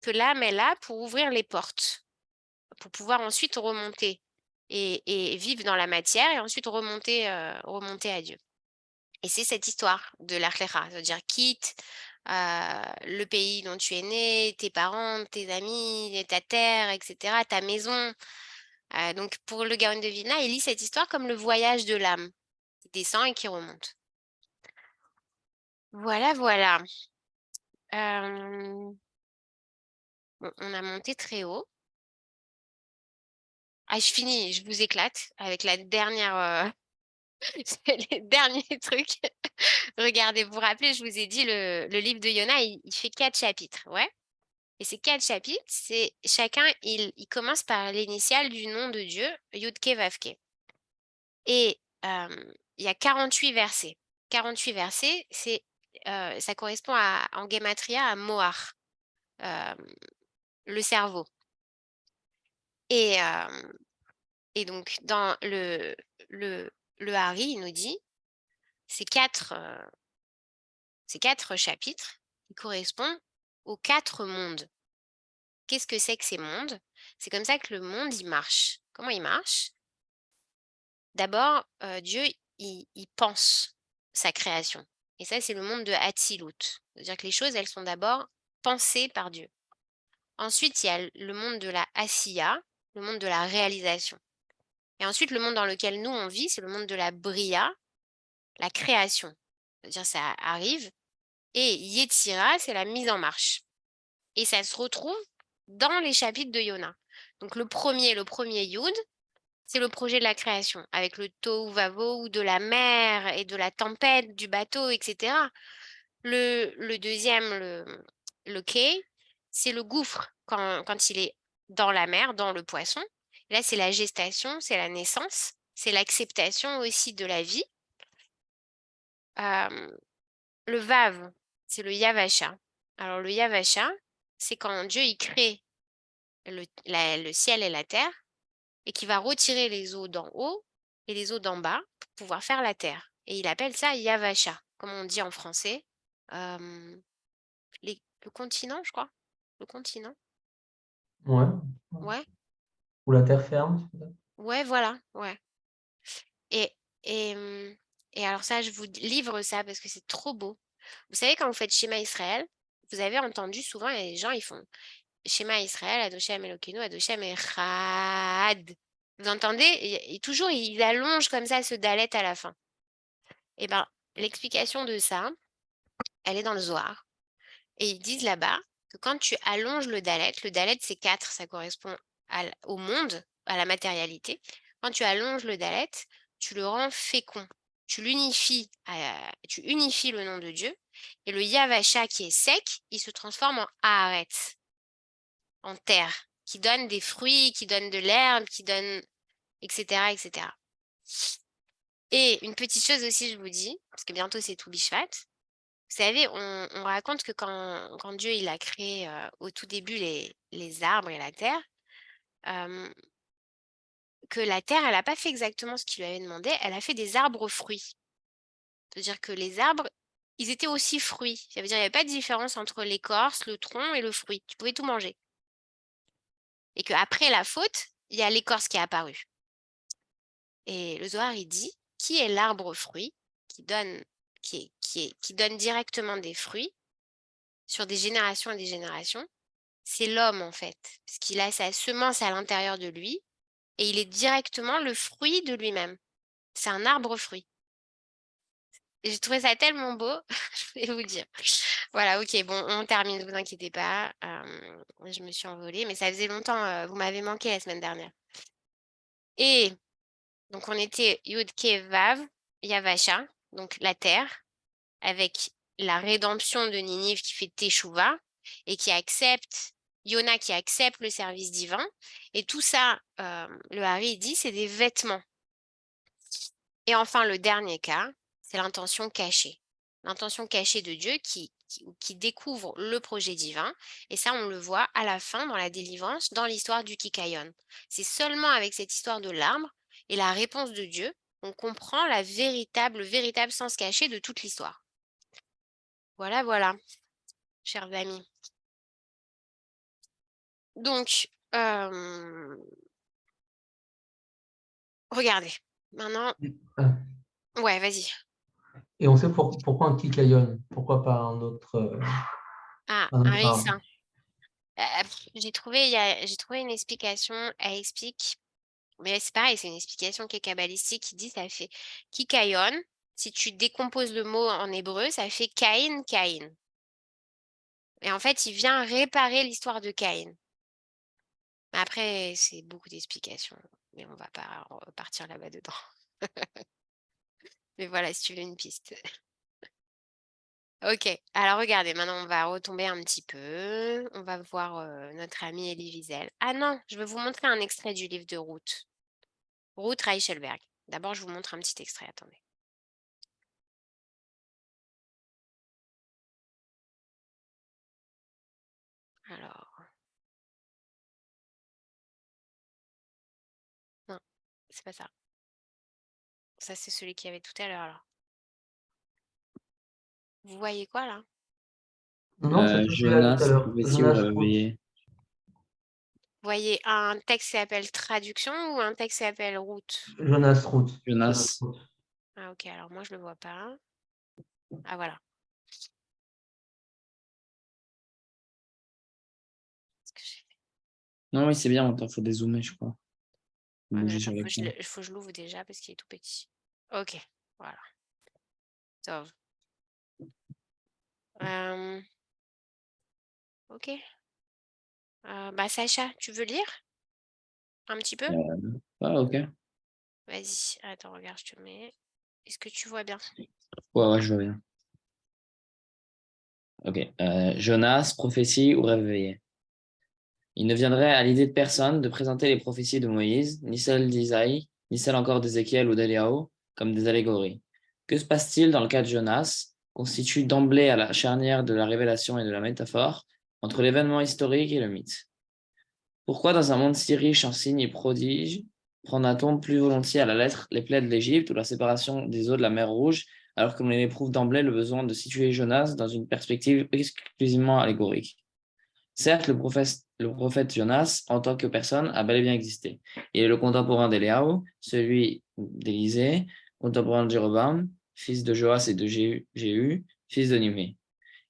que l'âme elle a pour ouvrir les portes, pour pouvoir ensuite remonter et vivre dans la matière et ensuite remonter à Dieu. Et c'est cette histoire de l'Erch Lecha, c'est-à-dire quitte le pays dont tu es né, tes parents, tes amis, ta terre, etc., ta maison. Donc, pour le Gaon de Vilna, il lit cette histoire comme le voyage de l'âme qui descend et qui remonte. Voilà, voilà. Bon, on a monté très haut. Ah, je finis, je vous éclate avec la dernière, les derniers trucs. Regardez, vous vous rappelez, je vous ai dit, le livre de Yona, il fait 4 chapitres, ouais. Et ces 4 chapitres, c'est chacun, il commence par l'initiale du nom de Dieu, Yudke Vavke. Et il y a 48 versets. 48 versets, ça correspond en Gematria à Moar, le cerveau. Et donc, dans le Hari, il nous dit, ces 4 chapitres, ils correspondent aux 4 mondes. Qu'est-ce que c'est que ces mondes? C'est comme ça que le monde, il marche. Comment il marche? D'abord, Dieu, il pense sa création. Et ça, c'est le monde de Hatzilut. C'est-à-dire que les choses, elles sont d'abord pensées par Dieu. Ensuite, il y a le monde de la Asiya, le monde de la réalisation. Et ensuite, le monde dans lequel nous, on vit, c'est le monde de la Bria, la création. C'est-à-dire ça arrive. Et Yetzira, c'est la mise en marche. Et ça se retrouve dans les chapitres de Yona. Donc le premier Yud, c'est le projet de la création, avec le tohu vavohu de la mer et de la tempête, du bateau, etc. Le deuxième, le Kei, c'est le gouffre quand il est dans la mer, dans le poisson. Et là, c'est la gestation, c'est la naissance, c'est l'acceptation aussi de la vie. Le Vav, c'est le Yavasha. Alors le Yavasha, c'est quand Dieu il crée le ciel et la terre et qui va retirer les eaux d'en haut et les eaux d'en bas pour pouvoir faire la terre. Et il appelle ça Yavasha, comme on dit en français. Le continent, je crois. Le continent. Ouais. Ouais. Ou la terre ferme, peut-être. Ouais, voilà. Ouais. Et, et, et alors ça, je vous livre ça parce que c'est trop beau. Vous savez, quand vous faites Shema Israël, vous avez entendu souvent, les gens, ils font Shema Israël, Adoshem Elokeinu, Adoshem Echad. Vous entendez? Et toujours, ils allongent comme ça ce dalet à la fin. Eh bien, l'explication de ça, elle est dans le Zohar. Et ils disent là-bas que quand tu allonges le dalet c'est 4, ça correspond au monde, à la matérialité. Quand tu allonges le dalet, tu le rends fécond. Tu unifies le nom de Dieu. Et le Yavasha qui est sec, il se transforme en Haaretz, en terre, qui donne des fruits, qui donne de l'herbe, qui donne, etc., etc. Et une petite chose aussi, je vous dis, parce que bientôt c'est tout Bishvat. Vous savez, on raconte que quand Dieu il a créé au tout début les arbres et la terre, que la terre, elle n'a pas fait exactement ce qu'il lui avait demandé, elle a fait des arbres fruits. C'est-à-dire que les arbres, ils étaient aussi fruits. Ça veut dire qu'il n'y avait pas de différence entre l'écorce, le tronc et le fruit. Tu pouvais tout manger. Et qu'après la faute, il y a l'écorce qui est apparue. Et le Zohar, il dit, qui est l'arbre fruit qui donne directement des fruits sur des générations et des générations? C'est l'homme, en fait, parce qu'il a sa semence à l'intérieur de lui et il est directement le fruit de lui-même. C'est un arbre fruit. Et j'ai trouvé ça tellement beau, je vais vous le dire. Voilà, ok, bon, on termine, ne vous inquiétez pas. Je me suis envolée, mais ça faisait longtemps, vous m'avez manqué la semaine dernière. Et donc, on était Yud Ke Vav, Yavasha, donc la terre, avec la rédemption de Ninive qui fait Teshuvah et qui accepte, Yona qui accepte le service divin. Et tout ça, le Hari dit, c'est des vêtements. Et enfin, le dernier cas, c'est l'intention cachée. L'intention cachée de Dieu qui découvre le projet divin. Et ça, on le voit à la fin dans la délivrance, dans l'histoire du Kikayon. C'est seulement avec cette histoire de l'arbre et la réponse de Dieu, on comprend le véritable sens caché de toute l'histoire. Voilà, voilà, chers amis. Donc, regardez. Maintenant, ouais, vas-y. Et on sait pourquoi un Kikayon, pourquoi pas un autre. Ah, un autre un arbre. ricin. J'ai trouvé une explication. Elle explique, mais c'est pareil, c'est une explication qui est kabbalistique qui dit ça fait Kikayon. Si tu décomposes le mot en hébreu, ça fait Caïn, Caïn. Et en fait, il vient réparer l'histoire de Caïn. Mais après, c'est beaucoup d'explications. Mais on va pas partir là-bas dedans. Mais voilà, si tu veux une piste. Ok, alors regardez, maintenant on va retomber un petit peu. On va voir notre amie Elie Wiesel. Ah non, je vais vous montrer un extrait du livre de Ruth. Ruth Reichelberg. D'abord, je vous montre un petit extrait, attendez. Alors. Non, c'est pas ça. Ça, c'est celui qu'il y avait tout à l'heure, alors. Vous voyez quoi, là? Non, c'est pas celui-là tout à Jonas, l'heure. prophétie ou Jonas Roth. réveillé. Vous voyez un texte qui s'appelle Traduction ou un texte qui s'appelle Route? Jonas Roth. Jonas. Ah, ok, alors moi, je le vois pas. Ah, voilà. Qu'est-ce que j'ai fait? Non, oui, c'est bien, il faut dézoomer, je crois. Ouais, mais Bouger attends, sur faut que l'écran. faut que je l'ouvre déjà parce qu'il est tout petit. Ok, voilà. Top. Ok. Bah, Sacha, tu veux lire un petit peu? Ah, ok. Vas-y. Attends, regarde, je te mets. Est-ce que tu vois bien? Ouais, je vois bien. Ok. Jonas, prophétie ou rêve éveillé. Il ne viendrait à l'idée de personne de présenter les prophéties de Moïse, ni celles d'Isaïe, ni celles encore d'Ézéchiel ou d'Éliaou, comme des allégories. Que se passe-t-il dans le cas de Jonas, constitue d'emblée à la charnière de la révélation et de la métaphore, entre l'événement historique et le mythe? Pourquoi, dans un monde si riche en signes et prodiges, prendra-t-on plus volontiers à la lettre les plaies de l'Égypte ou la séparation des eaux de la mer Rouge, alors que l'on éprouve d'emblée le besoin de situer Jonas dans une perspective exclusivement allégorique? Certes, le prophète Jonas, en tant que personne, a bel et bien existé. Il est le contemporain d'Éliaou, celui d'Élisée, contemporain de Jéroboam, fils de Joas et de Jéhu, fils de Nimée.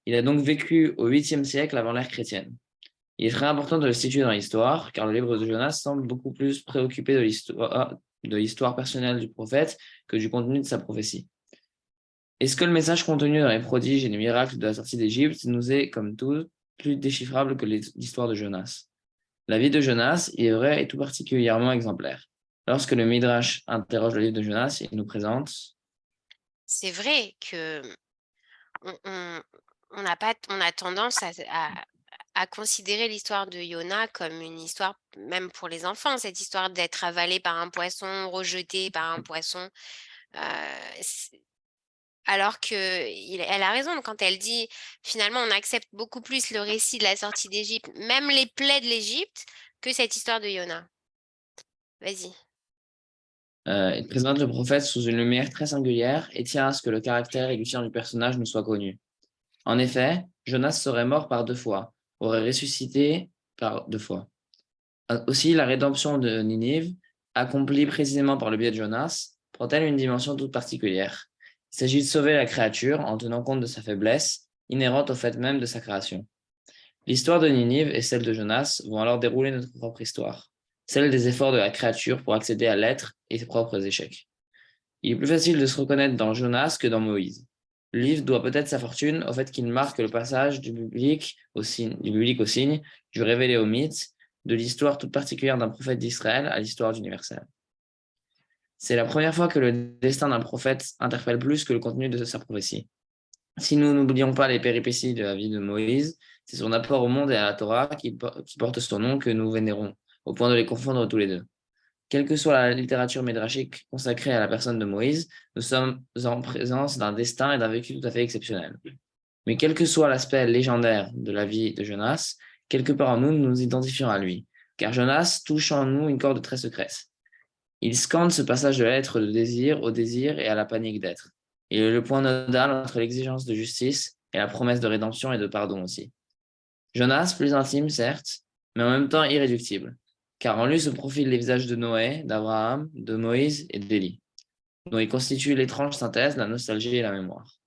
Il a donc vécu au 8e siècle avant l'ère chrétienne. Il est très important de le situer dans l'histoire, car le livre de Jonas semble beaucoup plus préoccupé de l'histoire personnelle du prophète que du contenu de sa prophétie. Est-ce que le message contenu dans les prodiges et les miracles de la sortie d'Égypte nous est, comme tout, plus déchiffrable que l'histoire de Jonas? La vie de Jonas, il est vrai, est tout particulièrement exemplaire. Lorsque le Midrash interroge le livre de Jonas, il nous présente. C'est vrai que on a tendance à considérer l'histoire de Yona comme une histoire, même pour les enfants, cette histoire d'être avalé par un poisson, rejeté par un poisson. Alors qu'elle a raison quand elle dit finalement on accepte beaucoup plus le récit de la sortie d'Égypte, même les plaies de l'Égypte, que cette histoire de Yona. Vas-y. Il présente le prophète sous une lumière très singulière et tient à ce que le caractère édifiant du personnage nous soit connu. En effet, Jonas serait mort par 2 fois, aurait ressuscité par 2 fois. Aussi, la rédemption de Ninive, accomplie précisément par le biais de Jonas, prend-elle une dimension toute particulière. Il s'agit de sauver la créature en tenant compte de sa faiblesse, inhérente au fait même de sa création. L'histoire de Ninive et celle de Jonas vont alors dérouler notre propre histoire, celle des efforts de la créature pour accéder à l'être et ses propres échecs. Il est plus facile de se reconnaître dans Jonas que dans Moïse. Le livre doit peut-être sa fortune au fait qu'il marque le passage du biblique au signe, du révélé au mythe, de l'histoire toute particulière d'un prophète d'Israël à l'histoire universelle. C'est la première fois que le destin d'un prophète interpelle plus que le contenu de sa prophétie. Si nous n'oublions pas les péripéties de la vie de Moïse, c'est son apport au monde et à la Torah qui porte son nom que nous vénérons, au point de les confondre tous les deux. Quelle que soit la littérature midrashique consacrée à la personne de Moïse, nous sommes en présence d'un destin et d'un vécu tout à fait exceptionnel. Mais quel que soit l'aspect légendaire de la vie de Jonas, quelque part en nous, nous nous identifions à lui, car Jonas touche en nous une corde très secrète. Il scande ce passage de l'être de désir au désir et à la panique d'être. Il est le point nodal entre l'exigence de justice et la promesse de rédemption et de pardon aussi. Jonas, plus intime certes, mais en même temps irréductible, car en lui se profilent les visages de Noé, d'Abraham, de Moïse et d'Élie, dont il constitue l'étrange synthèse, la nostalgie et la mémoire.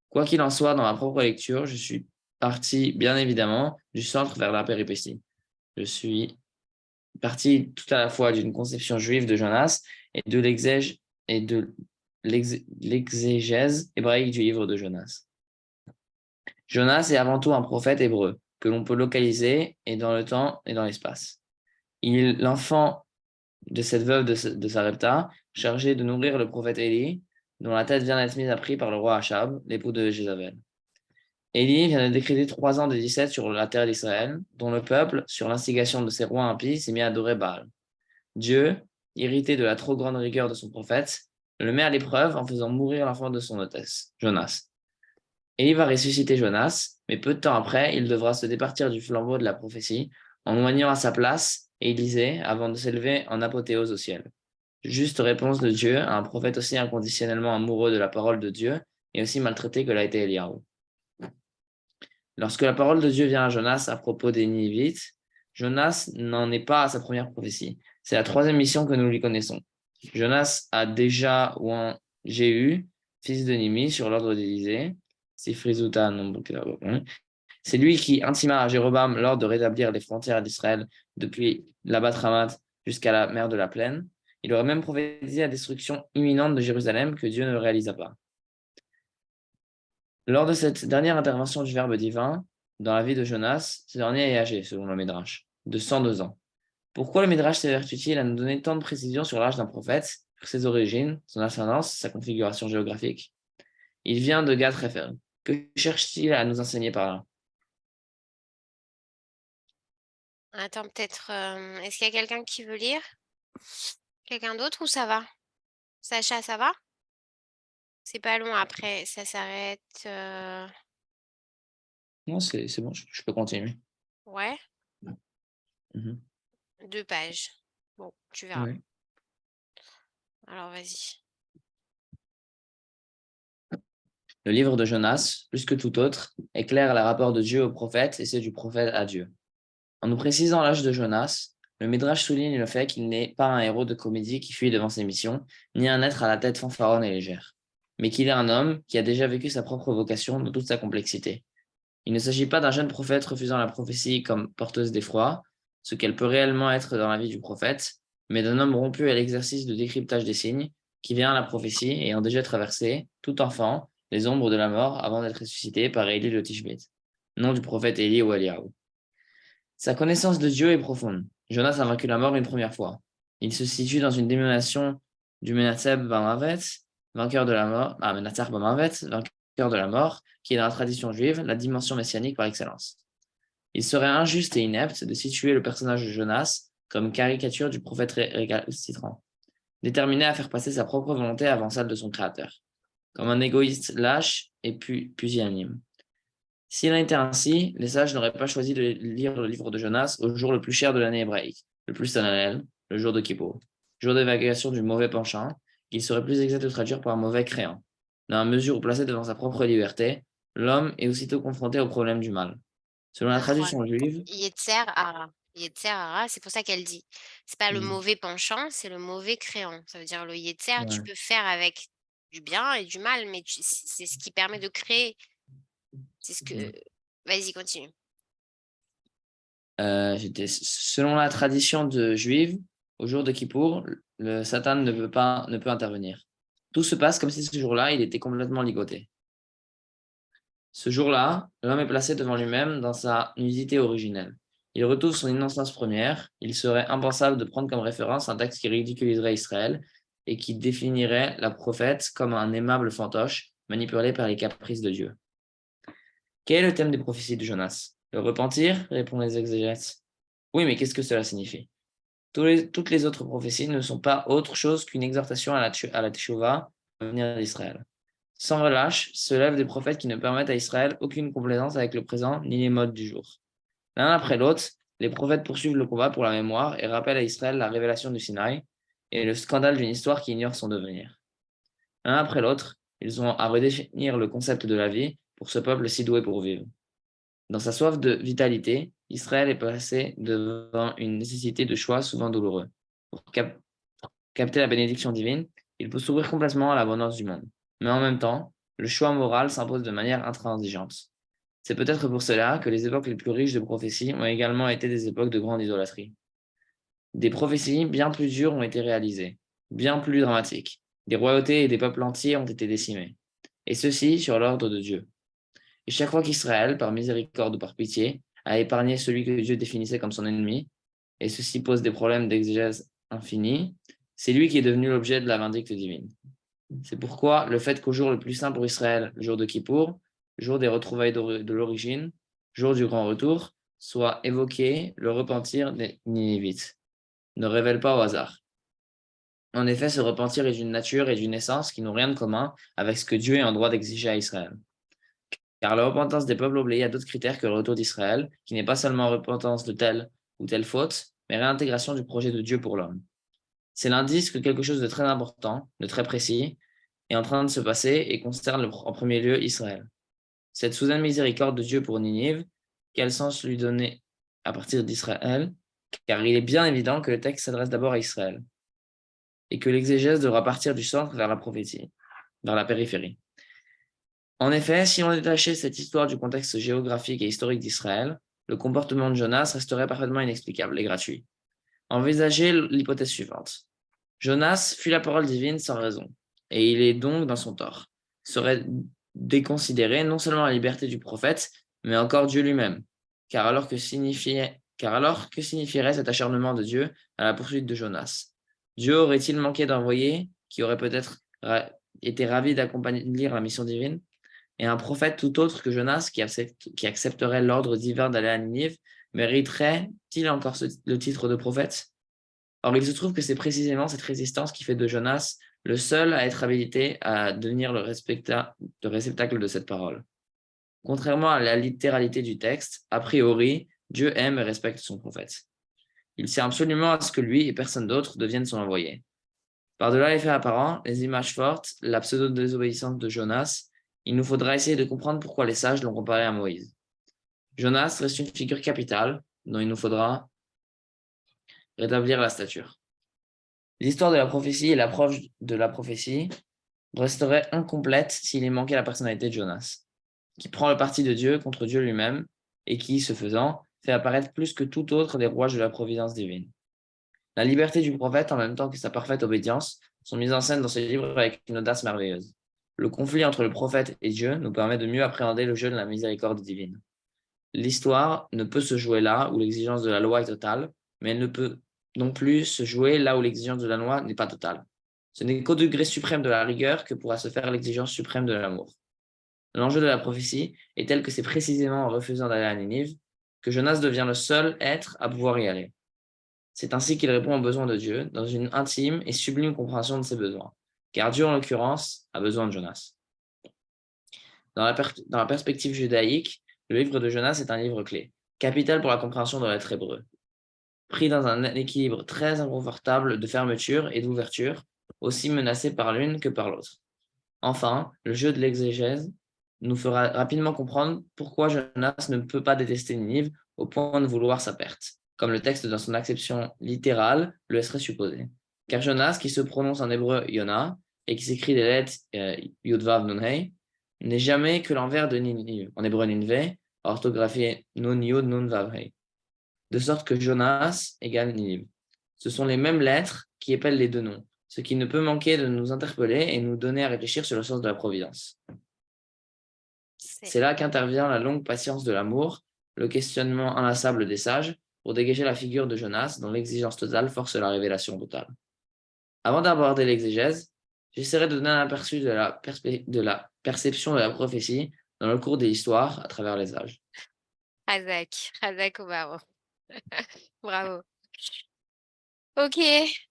Quoi qu'il en soit, dans ma propre lecture, je suis parti, bien évidemment, du centre vers la péripétie. Je suis parti tout à la fois d'une conception juive de Jonas et de l'exégèse hébraïque du livre de Jonas. Jonas est avant tout un prophète hébreu, que l'on peut localiser et dans le temps et dans l'espace. Il est l'enfant de cette veuve de Sarepta, chargée de nourrir le prophète Élie, dont la tête vient d'être mise à prix par le roi Achab, l'époux de Jézabel. Élie vient de décréter 3 ans de 17 sur la terre d'Israël, dont le peuple, sur l'instigation de ses rois impies, s'est mis à adorer Baal. Dieu, irrité de la trop grande rigueur de son prophète, le met à l'épreuve en faisant mourir l'enfant de son hôtesse, Jonas. Élie va ressusciter Jonas, mais peu de temps après, il devra se départir du flambeau de la prophétie en joignant à sa place Élisée avant de s'élever en apothéose au ciel. Juste réponse de Dieu à un prophète aussi inconditionnellement amoureux de la parole de Dieu et aussi maltraité que l'a été Éliaou. Lorsque la parole de Dieu vient à Jonas à propos des Ninivites, Jonas n'en est pas à sa première prophétie. C'est la 3e mission que nous lui connaissons. Jonas a déjà ou en Jéhu fils de Nimi, sur l'ordre d'Élysée. Sifrizuta, c'est lui qui intima à Jéroboam l'ordre de rétablir les frontières d'Israël depuis la Bath-Ramat jusqu'à la mer de la Plaine. Il aurait même prophétisé la destruction imminente de Jérusalem que Dieu ne réalisa pas. Lors de cette dernière intervention du Verbe divin, dans la vie de Jonas, ce dernier est âgé, selon le Midrash, de 102 ans. Pourquoi le Midrash s'évertue-t-il à nous donner tant de précisions sur l'âge d'un prophète, sur ses origines, son ascendance, sa configuration géographique? Il vient de Gath Hefer. Que cherche-t-il à nous enseigner par là? Attends, peut-être. Est-ce qu'il y a quelqu'un qui veut lire? Quelqu'un d'autre ou ça va? Sacha, ça va? C'est pas long après, ça s'arrête. Non, c'est bon, je peux continuer. Ouais, Mhm. 2 pages. Bon, tu verras. Ouais. Alors vas-y. Le livre de Jonas, plus que tout autre, éclaire les rapports de Dieu au prophète et ceux du prophète à Dieu. En nous précisant l'âge de Jonas, le Midrash souligne le fait qu'il n'est pas un héros de comédie qui fuit devant ses missions, ni un être à la tête fanfaronne et légère, mais qu'il est un homme qui a déjà vécu sa propre vocation dans toute sa complexité. Il ne s'agit pas d'un jeune prophète refusant la prophétie comme porteuse d'effroi, ce qu'elle peut réellement être dans la vie du prophète, mais d'un homme rompu à l'exercice de décryptage des signes, qui vient à la prophétie ayant déjà traversé, tout enfant, les ombres de la mort avant d'être ressuscité par Élie le Tishbite, nom du prophète Élie ou Eliaou. Sa connaissance de Dieu est profonde. Jonas a vaincu la mort une première fois. Il se situe dans une dénomination du Menatzeb Bamavet, vainqueur de la mort, Menatzer Bamavet, vainqueur de la mort, qui est dans la tradition juive la dimension messianique par excellence. Il serait injuste et inepte de situer le personnage de Jonas comme caricature du prophète récalcitrant, déterminé à faire passer sa propre volonté avant celle de son créateur, comme un égoïste lâche et pusillanime. S'il en était ainsi, les sages n'auraient pas choisi de lire le livre de Jonas au jour le plus cher de l'année hébraïque, le plus solennel, le jour de Kippour, jour d'évacuation du mauvais penchant, qu'il serait plus exact de traduire par mauvais créant. Dans la mesure où placé devant sa propre liberté, l'homme est aussitôt confronté au problème du mal. Selon la traduction juive, Yetzer Hara. Yetzer Hara, c'est pour ça qu'elle dit. C'est pas le mauvais penchant, c'est le mauvais créant. Ça veut dire le Yetzer, tu ouais. peux faire avec du bien et du mal, mais c'est ce qui permet de créer. C'est ce que. Vas-y, continue. Selon la tradition juive, au jour de Kippour, le Satan ne peut intervenir. Tout se passe comme si ce jour-là, il était complètement ligoté. Ce jour-là, l'homme est placé devant lui-même dans sa nudité originelle. Il retrouve son innocence première. Il serait impensable de prendre comme référence un texte qui ridiculiserait Israël et qui définirait la prophète comme un aimable fantoche manipulé par les caprices de Dieu. Quel est le thème des prophéties de Jonas? Le repentir, répondent les exégètes. Oui, mais qu'est-ce que cela signifie? Toutes les autres prophéties ne sont pas autre chose qu'une exhortation à la teshuva, à venir d'Israël. Sans relâche, se lèvent des prophètes qui ne permettent à Israël aucune complaisance avec le présent ni les modes du jour. L'un après l'autre, les prophètes poursuivent le combat pour la mémoire et rappellent à Israël la révélation du Sinaï et le scandale d'une histoire qui ignore son devenir. L'un après l'autre, ils ont à redéfinir le concept de la vie pour ce peuple si doué pour vivre. Dans sa soif de vitalité, Israël est placé devant une nécessité de choix souvent douloureux. Pour capter la bénédiction divine, il peut s'ouvrir complètement à l'abondance du monde. Mais en même temps, le choix moral s'impose de manière intransigeante. C'est peut-être pour cela que les époques les plus riches de prophéties ont également été des époques de grande idolâtrie. Des prophéties bien plus dures ont été réalisées, bien plus dramatiques. Des royautés et des peuples entiers ont été décimés. Et ceci sur l'ordre de Dieu. Et chaque fois qu'Israël, par miséricorde ou par pitié, a épargné celui que Dieu définissait comme son ennemi, et ceci pose des problèmes d'exégèse infinis, c'est lui qui est devenu l'objet de la vindicte divine. C'est pourquoi le fait qu'au jour le plus saint pour Israël, le jour de Kippour, jour des retrouvailles de l'origine, jour du grand retour, soit évoqué le repentir des Ninivites, ne révèle pas au hasard. En effet, ce repentir est d'une nature et d'une essence qui n'ont rien de commun avec ce que Dieu est en droit d'exiger à Israël. Car la repentance des peuples obéit à d'autres critères que le retour d'Israël, qui n'est pas seulement repentance de telle ou telle faute, mais réintégration du projet de Dieu pour l'homme. C'est l'indice que quelque chose de très important, de très précis, est en train de se passer et concerne en premier lieu Israël. Cette soudaine miséricorde de Dieu pour Ninive, quel sens lui donner à partir d'Israël? Car il est bien évident que le texte s'adresse d'abord à Israël, et que l'exégèse devra partir du centre vers la prophétie. vers la périphérie. En effet, si on détachait cette histoire du contexte géographique et historique d'Israël, le comportement de Jonas resterait parfaitement inexplicable et gratuit. Envisagez l'hypothèse suivante. Jonas fuit la parole divine sans raison, et il est donc dans son tort. Serait déconsidéré non seulement la liberté du prophète, mais encore Dieu lui-même. Car alors que signifierait cet acharnement de Dieu à la poursuite de Jonas? Dieu aurait-il manqué d'envoyer, qui aurait peut-être été ravi d'accomplir la mission divine? Et un prophète tout autre que Jonas, qui accepterait l'ordre divin d'aller à Ninive, mériterait-il encore le titre de prophète? Or, il se trouve que c'est précisément cette résistance qui fait de Jonas le seul à être habilité à devenir le réceptacle de cette parole. Contrairement à la littéralité du texte, a priori, Dieu aime et respecte son prophète. Il tient absolument à ce que lui et personne d'autre devienne son envoyé. Par-delà les faits apparents, les images fortes, la pseudo-désobéissance de Jonas, il nous faudra essayer de comprendre pourquoi les sages l'ont comparé à Moïse. Jonas reste une figure capitale dont il nous faudra rétablir la stature. L'histoire de la prophétie et l'approche de la prophétie resterait incomplète s'il y manquait la personnalité de Jonas, qui prend le parti de Dieu contre Dieu lui-même et qui, ce faisant, fait apparaître plus que tout autre des rouages de la providence divine. La liberté du prophète, en même temps que sa parfaite obédience, sont mises en scène dans ce livre avec une audace merveilleuse. Le conflit entre le prophète et Dieu nous permet de mieux appréhender le jeu de la miséricorde divine. L'histoire ne peut se jouer là où l'exigence de la loi est totale, mais elle ne peut non plus se jouer là où l'exigence de la loi n'est pas totale. Ce n'est qu'au degré suprême de la rigueur que pourra se faire l'exigence suprême de l'amour. L'enjeu de la prophétie est tel que c'est précisément en refusant d'aller à Ninive que Jonas devient le seul être à pouvoir y aller. C'est ainsi qu'il répond aux besoins de Dieu dans une intime et sublime compréhension de ses besoins, car Dieu, en l'occurrence, a besoin de Jonas. Dans la perspective judaïque, le livre de Jonas est un livre clé, capital pour la compréhension de l'être hébreu. Pris dans un équilibre très inconfortable de fermeture et d'ouverture, aussi menacé par l'une que par l'autre. Enfin, le jeu de l'exégèse nous fera rapidement comprendre pourquoi Jonas ne peut pas détester Ninive au point de vouloir sa perte, comme le texte dans son acception littérale le laisserait supposer. Car Jonas, qui se prononce en hébreu Yona et qui s'écrit des lettres Yudvav Nun-Hei, n'est jamais que l'envers de Ninive, en hébreu Ninve, orthographié Nun Yud Nun Vav Hei. De sorte que Jonas égale Ninive. Ce sont les mêmes lettres qui épellent les deux noms, ce qui ne peut manquer de nous interpeller et nous donner à réfléchir sur le sens de la providence. C'est là qu'intervient la longue patience de l'amour, le questionnement inlassable des sages, pour dégager la figure de Jonas dont l'exigence totale force la révélation totale. Avant d'aborder l'exégèse, j'essaierai de donner un aperçu de la perception de la prophétie dans le cours des histoires à travers les âges. Razak Obaro. Bravo. Ok,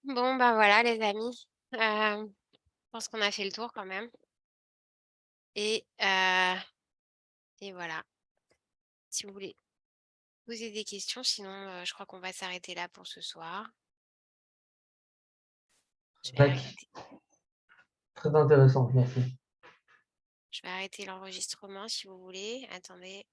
bon, bah voilà les amis. Je pense qu'on a fait le tour quand même. Et voilà. Si vous voulez poser des questions, sinon je crois qu'on va s'arrêter là pour ce soir. Très intéressant, merci. Je vais arrêter l'enregistrement si vous voulez. Attendez.